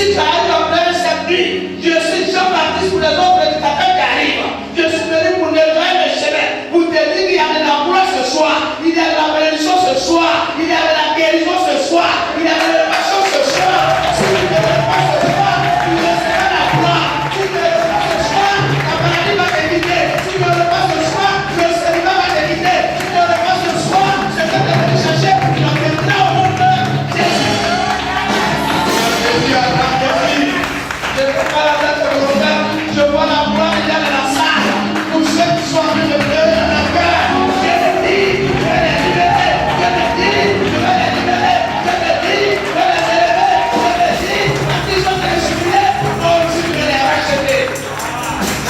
si tu arrives à plein cette nuit, je suis Jean-Baptiste pour les autres prédicateurs qui arrivent. Je suis venu pour nettoyer mes chemins, pour te dire qu'il y a de la gloire ce soir, il y a de la bénédiction ce soir, il y a de la guérison ce soir, il y a de l'élévation ce soir. Si tu ne le pas ce soir, tu resteras la gloire. Si tu ne le pas ce soir, la maladie va te quitter. Si tu ne le pas ce soir, le célibat va te quitter. Si tu ne le pas ce soir, ce que tu es venu chercher, tu vas maintenant au nom de Jésus. Je ne fais pas la tête de l'hôtel, je vois la gloire, il y a de la salle. Pour ceux qui sont en train de pleurer dans leur cœur, je te dis, je vais les libérer, je te dis, je vais les libérer, je te dis, je vais les élever, je te dis, quand ils sont exprimés, moi aussi je vais les racheter.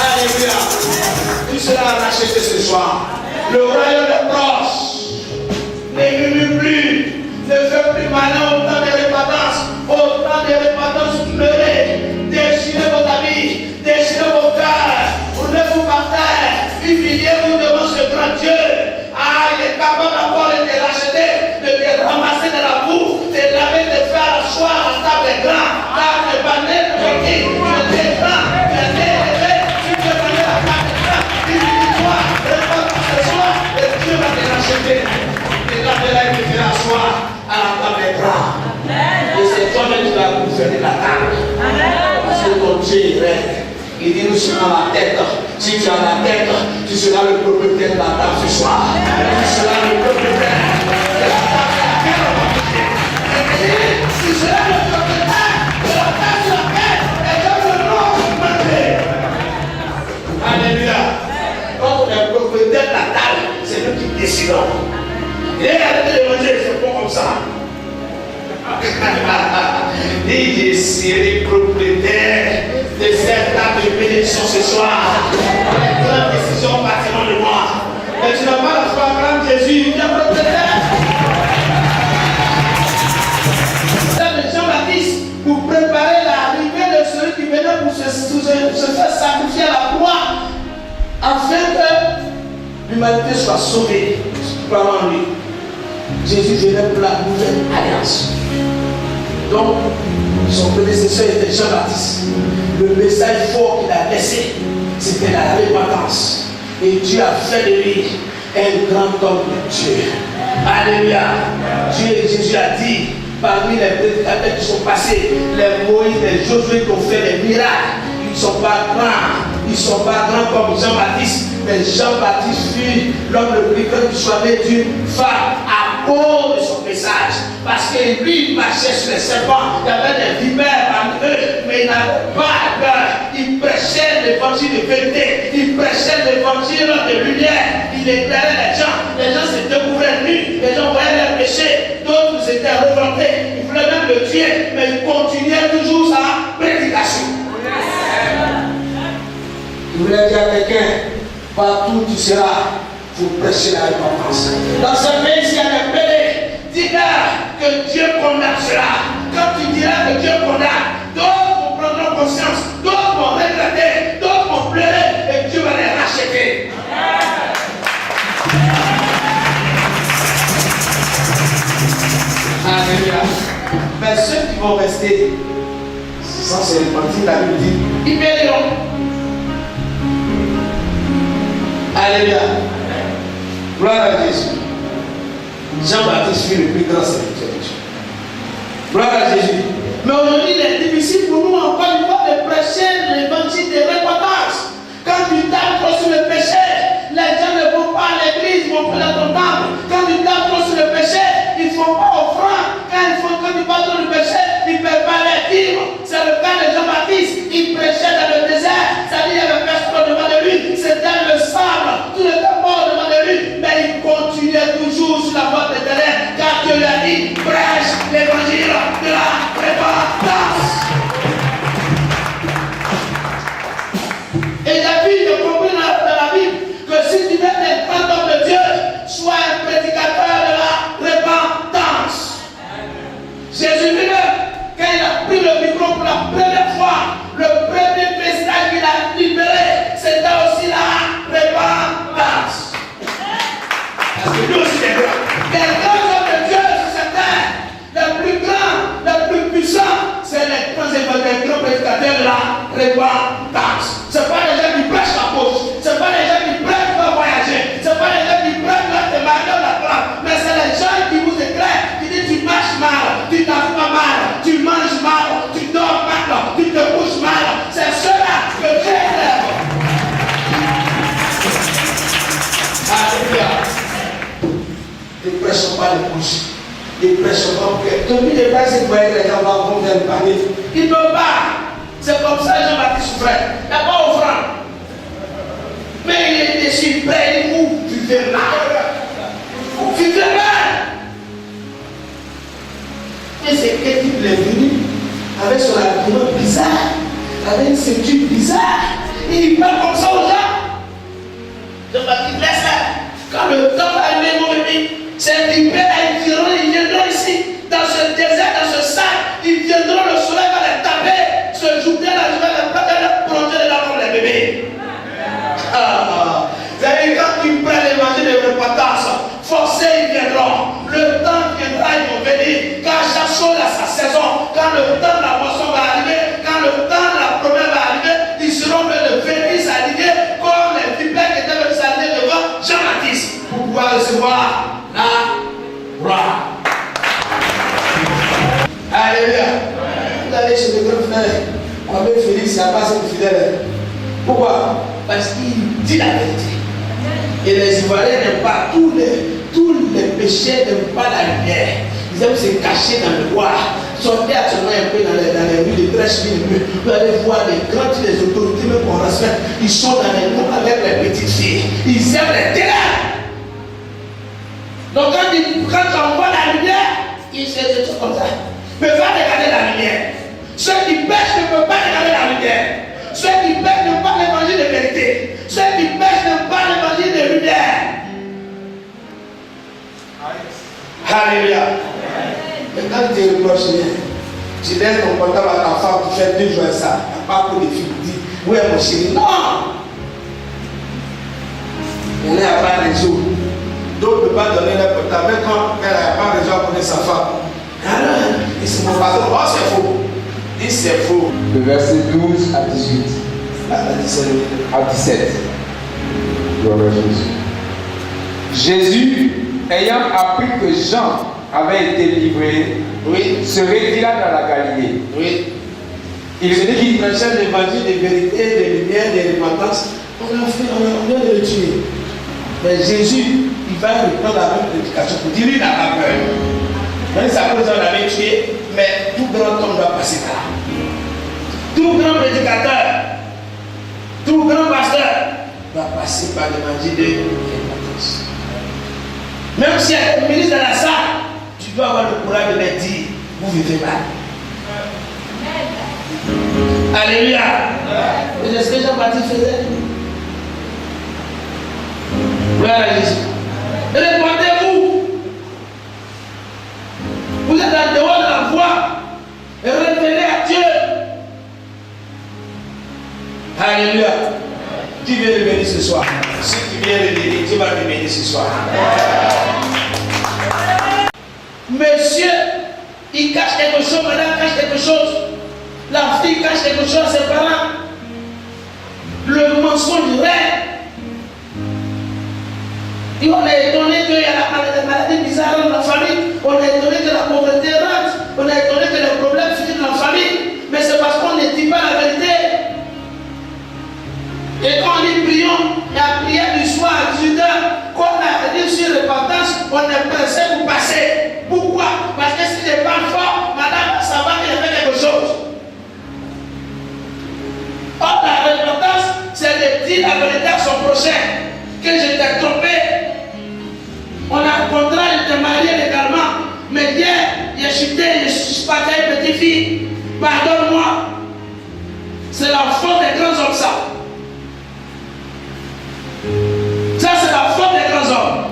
Alléluia. Tu seras racheté ce soir. Le royaume est proche. Ne murmure plus, ne fais plus malin au temps de repentance, au temps de repentance pleurez. Déchirez vos habits, déchirez vos cœurs, roulez-vous par terre, humiliez-vous devant ce grand Dieu. Ah, il est capable encore de te racheter, de te ramasser de la boue, de laver, de faire asseoir en table de grand, car tu n'es pas né de petit, tu es grand, tu es né élevé, tu peux prendre la table de grand, humilie-toi, réponds ce soir, et Dieu va te racheter. Et la belle te fera asseoir à la table de grand. Et c'est toi-même qui vas gouverner la table. Ton Dieu est vrai. Il dit nous sommes dans la tête. Si tu as la tête, tu seras le propriétaire de la table ce soir. Tu seras le propriétaire de la table de laquelle on va manger. Tu seras le propriétaire de la table sur laquelle les gens viendront manger. Alléluia. Quand on est propriétaire de la table, c'est nous qui décidons. Et arrêtez de manger, c'est pas comme ça. Et je serai propriétaire de cette table de bénédiction ce soir. Les grandes décisions partiront de moi. Mais tu n'as pas la foi à prendre Jésus, tu es propriétaire. C'est Jean-Baptiste pour préparer l'arrivée de celui qui venait pour se faire sacrifier à la croix, afin que l'humanité soit sauvée. Crois en lui. Jésus venait pour la nouvelle alliance. Donc, son prédécesseur était Jean-Baptiste. Le message fort qu'il a laissé, c'était la repentance. Et Dieu a fait de lui un grand homme de Dieu. Alléluia. Dieu et Jésus a dit, parmi les prédicateurs qui sont passés, les Moïse, les Josué qui ont fait des miracles, ils ne sont pas grands. Ils ne sont pas grands comme Jean-Baptiste. Mais Jean-Baptiste fut l'homme le plus grand qui soit né d'une femme à cause de son message. Parce que lui, il marchait sur les serpents. Il y avait des vipères parmi eux, mais il n'avait pas peur. Il prêchait l'évangile de vérité. Il prêchait l'évangile de lumière. Il éclairait les gens. Les gens se découvraient nus. Les gens voyaient leurs péchés. D'autres étaient revoltés. Ils voulaient même le tuer. Mais il continuait toujours sa prédication. Il voulait dire à quelqu'un, partout où tu seras, pour prêcher la repentance. Dans ce pays, s'il y a des pédés, dis-leur que Dieu condamnera. Quand tu diras que Dieu condamne, d'autres prendront conscience, d'autres vont regretter, d'autres vont pleurer, et Dieu va les racheter. Alléluia. Mais ceux qui vont rester sans se repentir, la Bible dit, ils périront. Alléluia. Gloire à Jésus. Jean-Baptiste fut le plus grand serviteur de Dieu. Gloire à Jésus. Mais aujourd'hui, il est difficile pour nous encore une fois de prêcher l'évangile de repentance. Quand tu tapes trop sur le péché, les gens ne vont pas à l'église, ils vont faire ton temple. Quand tu tapes trop sur le péché, ils ne font pas offrande. Quand tu parles trop du péché, ils ne peuvent pas les vivre. C'est le cas de Jean-Baptiste. Il prêchait dans le désert. C'est-à-dire qu'il y avait personne devant de lui. C'était le sable. Tout était mort devant de lui. Mais il continuait toujours sur la voie éternelle. Car Dieu lui a dit, prêche l'évangile de la repentance. repentance. Ce n'est pas les gens qui prêchent la poche. Ce n'est pas les gens qui prêchent pour voyager. Ce n'est pas les gens qui prêchent pour te marier dans la classe. Mais c'est les gens qui vous éclairent, qui disent tu marches mal, tu n'as pas mal, tu manges mal, tu dors mal, tu te couches mal. C'est ceux-là que Dieu aime. Alléluia. Ne prêchons pas les bouches. Ne prêchons pas le cœur. Depuis les prêches, vous voyez que les gens vont venir parler. Ils ne peuvent pas. C'est comme ça que Jean-Baptiste souffrait. Il n'y a pas offrande. Mais il est déçu, prêt, il vous vivez mal. Vous vivez mal. Et c'est quel type il est venu avec son habillement bizarre, avec une ceinture bizarre. Et il parle comme ça aux gens. Jean-Baptiste laisse ça. Quand le temps va arriver, mon ami, c'est du père, ils viendront ici, dans ce désert, dans ce sac, ils viendront, le soleil va les taper, ce jour-là, je vais les prendre, les plonger dedans comme les bébés. Vous avez vu, quand tu prends l'évangile de repentance, forcés, ils viendront. Le temps viendra, ils vont venir. Quand chaque chose a sa saison, quand le temps de la moisson va arriver, quand le temps de la promesse va arriver, ils seront venus venir s'aligner comme les vipères qui étaient venus s'aligner devant Jean-Baptiste pour pouvoir recevoir la gloire. Alléluia. Vous allez chez le grand frère, avec Félix, il n'y a pas assez de fidèles. Pourquoi? Parce qu'il dit la vérité. Et les Ivoiriens n'aiment pas, tous les péchés n'aiment pas la lumière. Ils aiment se cacher dans le bois. Sortez actuellement un peu dans les rues, les crèches, vous allez voir les grands, les autorités, même qu'on respecte, ils sont dans les monts avec les petites filles. Ils aiment les ténèbres. Donc quand on voit la lumière, ils se disent comme ça. Mais va regarder la lumière. Ceux qui pêchent ne peuvent pas regarder la lumière. Ceux qui pêchent n'aiment pas l'évangile de vérité. Ceux qui pêchent n'aiment pas l'évangile de lumière. Alléluia. Mais quand tu reproches rien, tu laisses ton portable à ta femme pour faire 2 jours ça. Il n'y a pas que des filles qui disent où est mon chéri? Non! Il n'y a pas de réseau. D'autres ne peuvent pas donner leur portable. Même quand elle n'a pas de réseau à connaître sa femme. Alors, et c'est mon patron. Oh, c'est faux. Dis c'est faux. Le verset 12 à 18. À 17. Gloire à Jésus. Jésus, ayant appris que Jean avait été livré, se retira dans la Galilée. Il se dit qu'il prêchait l'évangile de vérité, de lumière, de repentance. On vient de le tuer. Mais Jésus, il va reprendre la même prédication pour dire qu'il n'a pas peur. Même si à cause on l'avait tué, mais tout grand homme doit passer par là. Tout grand prédicateur, tout grand pasteur doit passer par l'évangile de repentance. Même si elle est ministre de la salle, tu dois avoir le courage de leur dire, vous vivez mal. Alléluia. Et c'est ce que Jean-Baptiste faisait. Gloire à Jésus. Répondez-vous. Vous êtes en dehors de la voie. Et revenez à Dieu. Alléluia. Qui vient de bénir ce soir? Ceux qui viennent de bénir, Dieu va te bénir ce soir. Monsieur, il cache quelque chose, madame cache quelque chose. La fille cache quelque chose à ses parents. Le mensonge règne. Et on est étonné qu'il y a la maladie bizarre dans la famille. On est étonné que la pauvreté rentre. On est étonné que les problèmes finissent dans la famille. Mais c'est parce qu'on ne dit pas la vérité. Et quand on dit prions, la prière du soir à 18h, quand on a dit sur repentance, on est pressé pour passer. Pourquoi? Parce que si je parle fort, madame, ça va qu'il a fait quelque chose. Or, la repentance, c'est de dire la vérité à son prochain. Que je t'ai trompé. On a un contrat, je t'ai marié légalement. Mais hier, j'ai chuté, je suis parti avec une petite fille. Pardonne-moi. C'est la faute des grands hommes, ça. Ça, c'est la faute des grands hommes.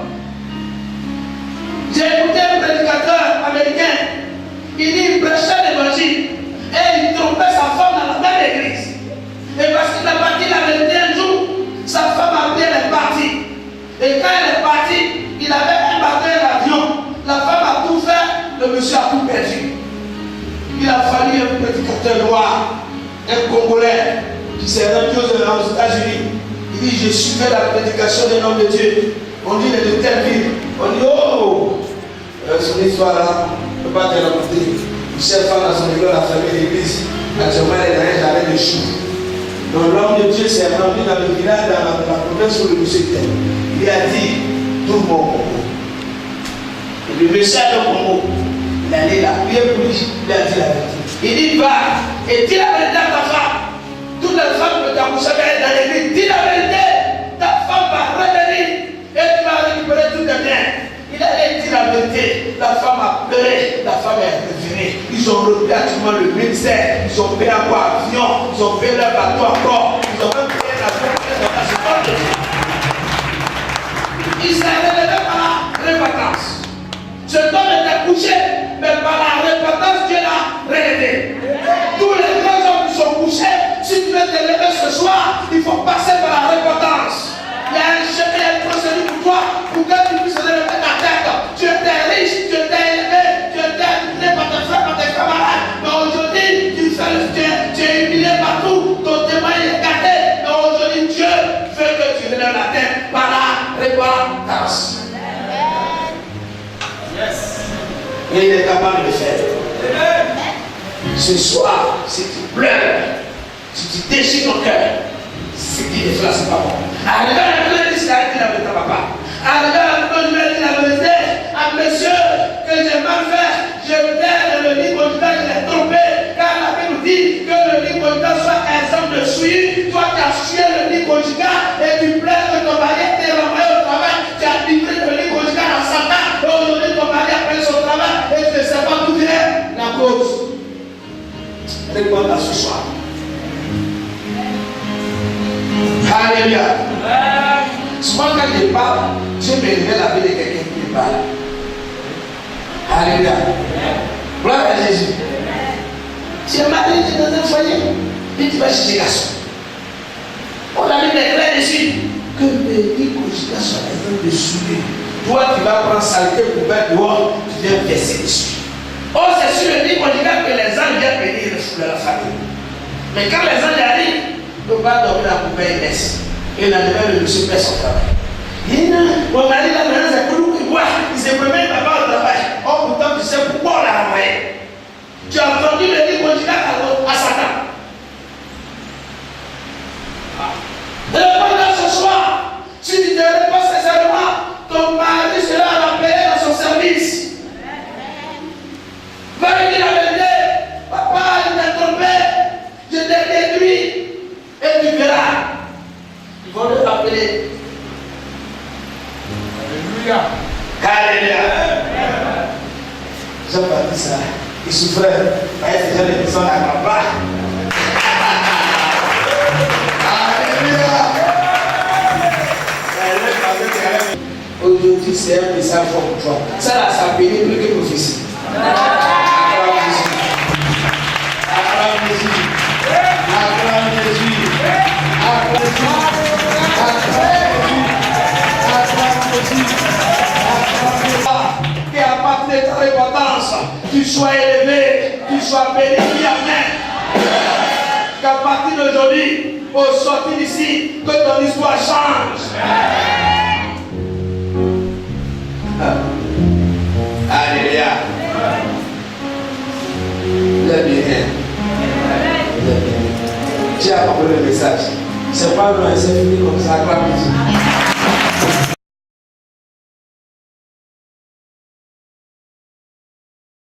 J'ai écouté un prédicateur américain. Il dit qu'il prêchait l'évangile. Et il trompait sa femme dans la même église. Et parce qu'il a parti la vérité un jour, sa femme a pris, elle est partie. Et quand elle est partie, il avait un bateau et l'avion. La femme a tout fait, le monsieur a tout perdu. Il a fallu un prédicateur noir un Congolais qui s'est rendu aux États-Unis. Il dit, je suivais la prédication d'un homme de Dieu. On dit, il est de telle ville. On dit, oh, son histoire là, on ne peut pas te raconter. Il s'est fait dans son école, la famille de l'église. Actuellement, il est dans un jardin de choux. Donc l'homme de Dieu s'est rendu dans le village, dans la province où le monsieur était. Il a dit, tout mon Congo. Et le monsieur a le Congo. Il est allé là, il est pour lui, il a dit la vérité. Il dit, va, et dis la vérité à ta femme. Toutes les femmes que tu as couché avec dans l'église, dis la vérité. Ta femme va revenir et tu vas récupérer tout tes biens. Il allait dire la vérité. La femme a pleuré, la femme est revenue. Ils ont repris actuellement le ministère. Ils ont payé un avion, ils ont payé leur bateau encore. Ils ont même payé la vie. Ils s'est révélé par la repentance. Cet homme était couché, mais par la repentance, Dieu l'a révélé. Tous les grands hommes qui sont couchés, si tu veux te lever ce soir, il faut passer par la repentance. Il y a un chemin, il y a une procédure pour toi, pour que tu puisses lever ta tête. Tu étais riche, tu étais élevé, tu étais admiré par tes frères, par tes camarades. Mais aujourd'hui, tu es humilié partout, ton témoin est gâté. Mais aujourd'hui, Dieu veut que tu relèves la tête par la repentance. Et il est capable de le faire. Ce soir, si tu pleures, si tu déchires ton cœur, ce qui est fait là, c'est pas bon. Arrivé à la vérité, c'est arrêté la vérité à papa. Arrivé à la vérité, je vais dire la vérité à monsieur que j'ai mal fait. Je perds le lit conjugal, je l'ai trompé. Car la Bible nous dit que le lit conjugal soit exemple de souillure. Toi, tu as souillé le lit conjugal et tu pleures que ton mari t'est renvoyé au travail. Tu as livré le lit conjugal à Satan. Et aujourd'hui, ton mari a pris son travail et tu ne sais pas d'où vient la cause. Réponds à ce soir. Alléluia. Souvent quand je parle, je me révèle la vie de quelqu'un qui me parle. Alléluia. Gloire à Jésus. Tu es marié, tu es dans un foyer, et tu vas chercher garçon. On a mis des clés dessus. Que le lit conjugal soit un peu de souillure. Toi, tu vas prendre saleté pour mettre dehors, tu viens verser dessus. Oh, c'est sur le lit conjugal que les anges viennent bénir la famille. Mais quand les anges arrivent, il ne peut pas dormir la poubelle et laisse. Et la nouvelle, le monsieur fait son travail. Il dit, mon mari, la maison, c'est pour nous qui boit. Il s'est promené là-bas au travail. Oh, pourtant, tu sais pourquoi on l'a envoyé. Tu as entendu le lit conjugal à Satan. Réponds-le ce soir. Si tu te réponds sincèrement, ton mari sera rappelé dans son service. Va lui dire la vérité. Papa, je t'ai trompé. Je t'ai détruit. Et tu verras. Ils vont le rappeler. Alléluia. Alléluia. Jean-Baptiste, il souffrait. Il y a déjà des personnes à ma part. Alléluia. Aujourd'hui, c'est un message fort pour toi. Ça là, ça paye plus que prophétie. Acclame Jésus. Acclame Jésus. Acclame Jésus. Acclame Jésus. Acclame Jésus. Et à partir de ta repentance, tu sois élevé, tu sois béni. Amen. Qu'à partir d'aujourd'hui, au sortir d'ici, que ton histoire change. Alléluia. Il est bien. Tu as compris le message. C'est pas loin, c'est fini comme ça. Acclame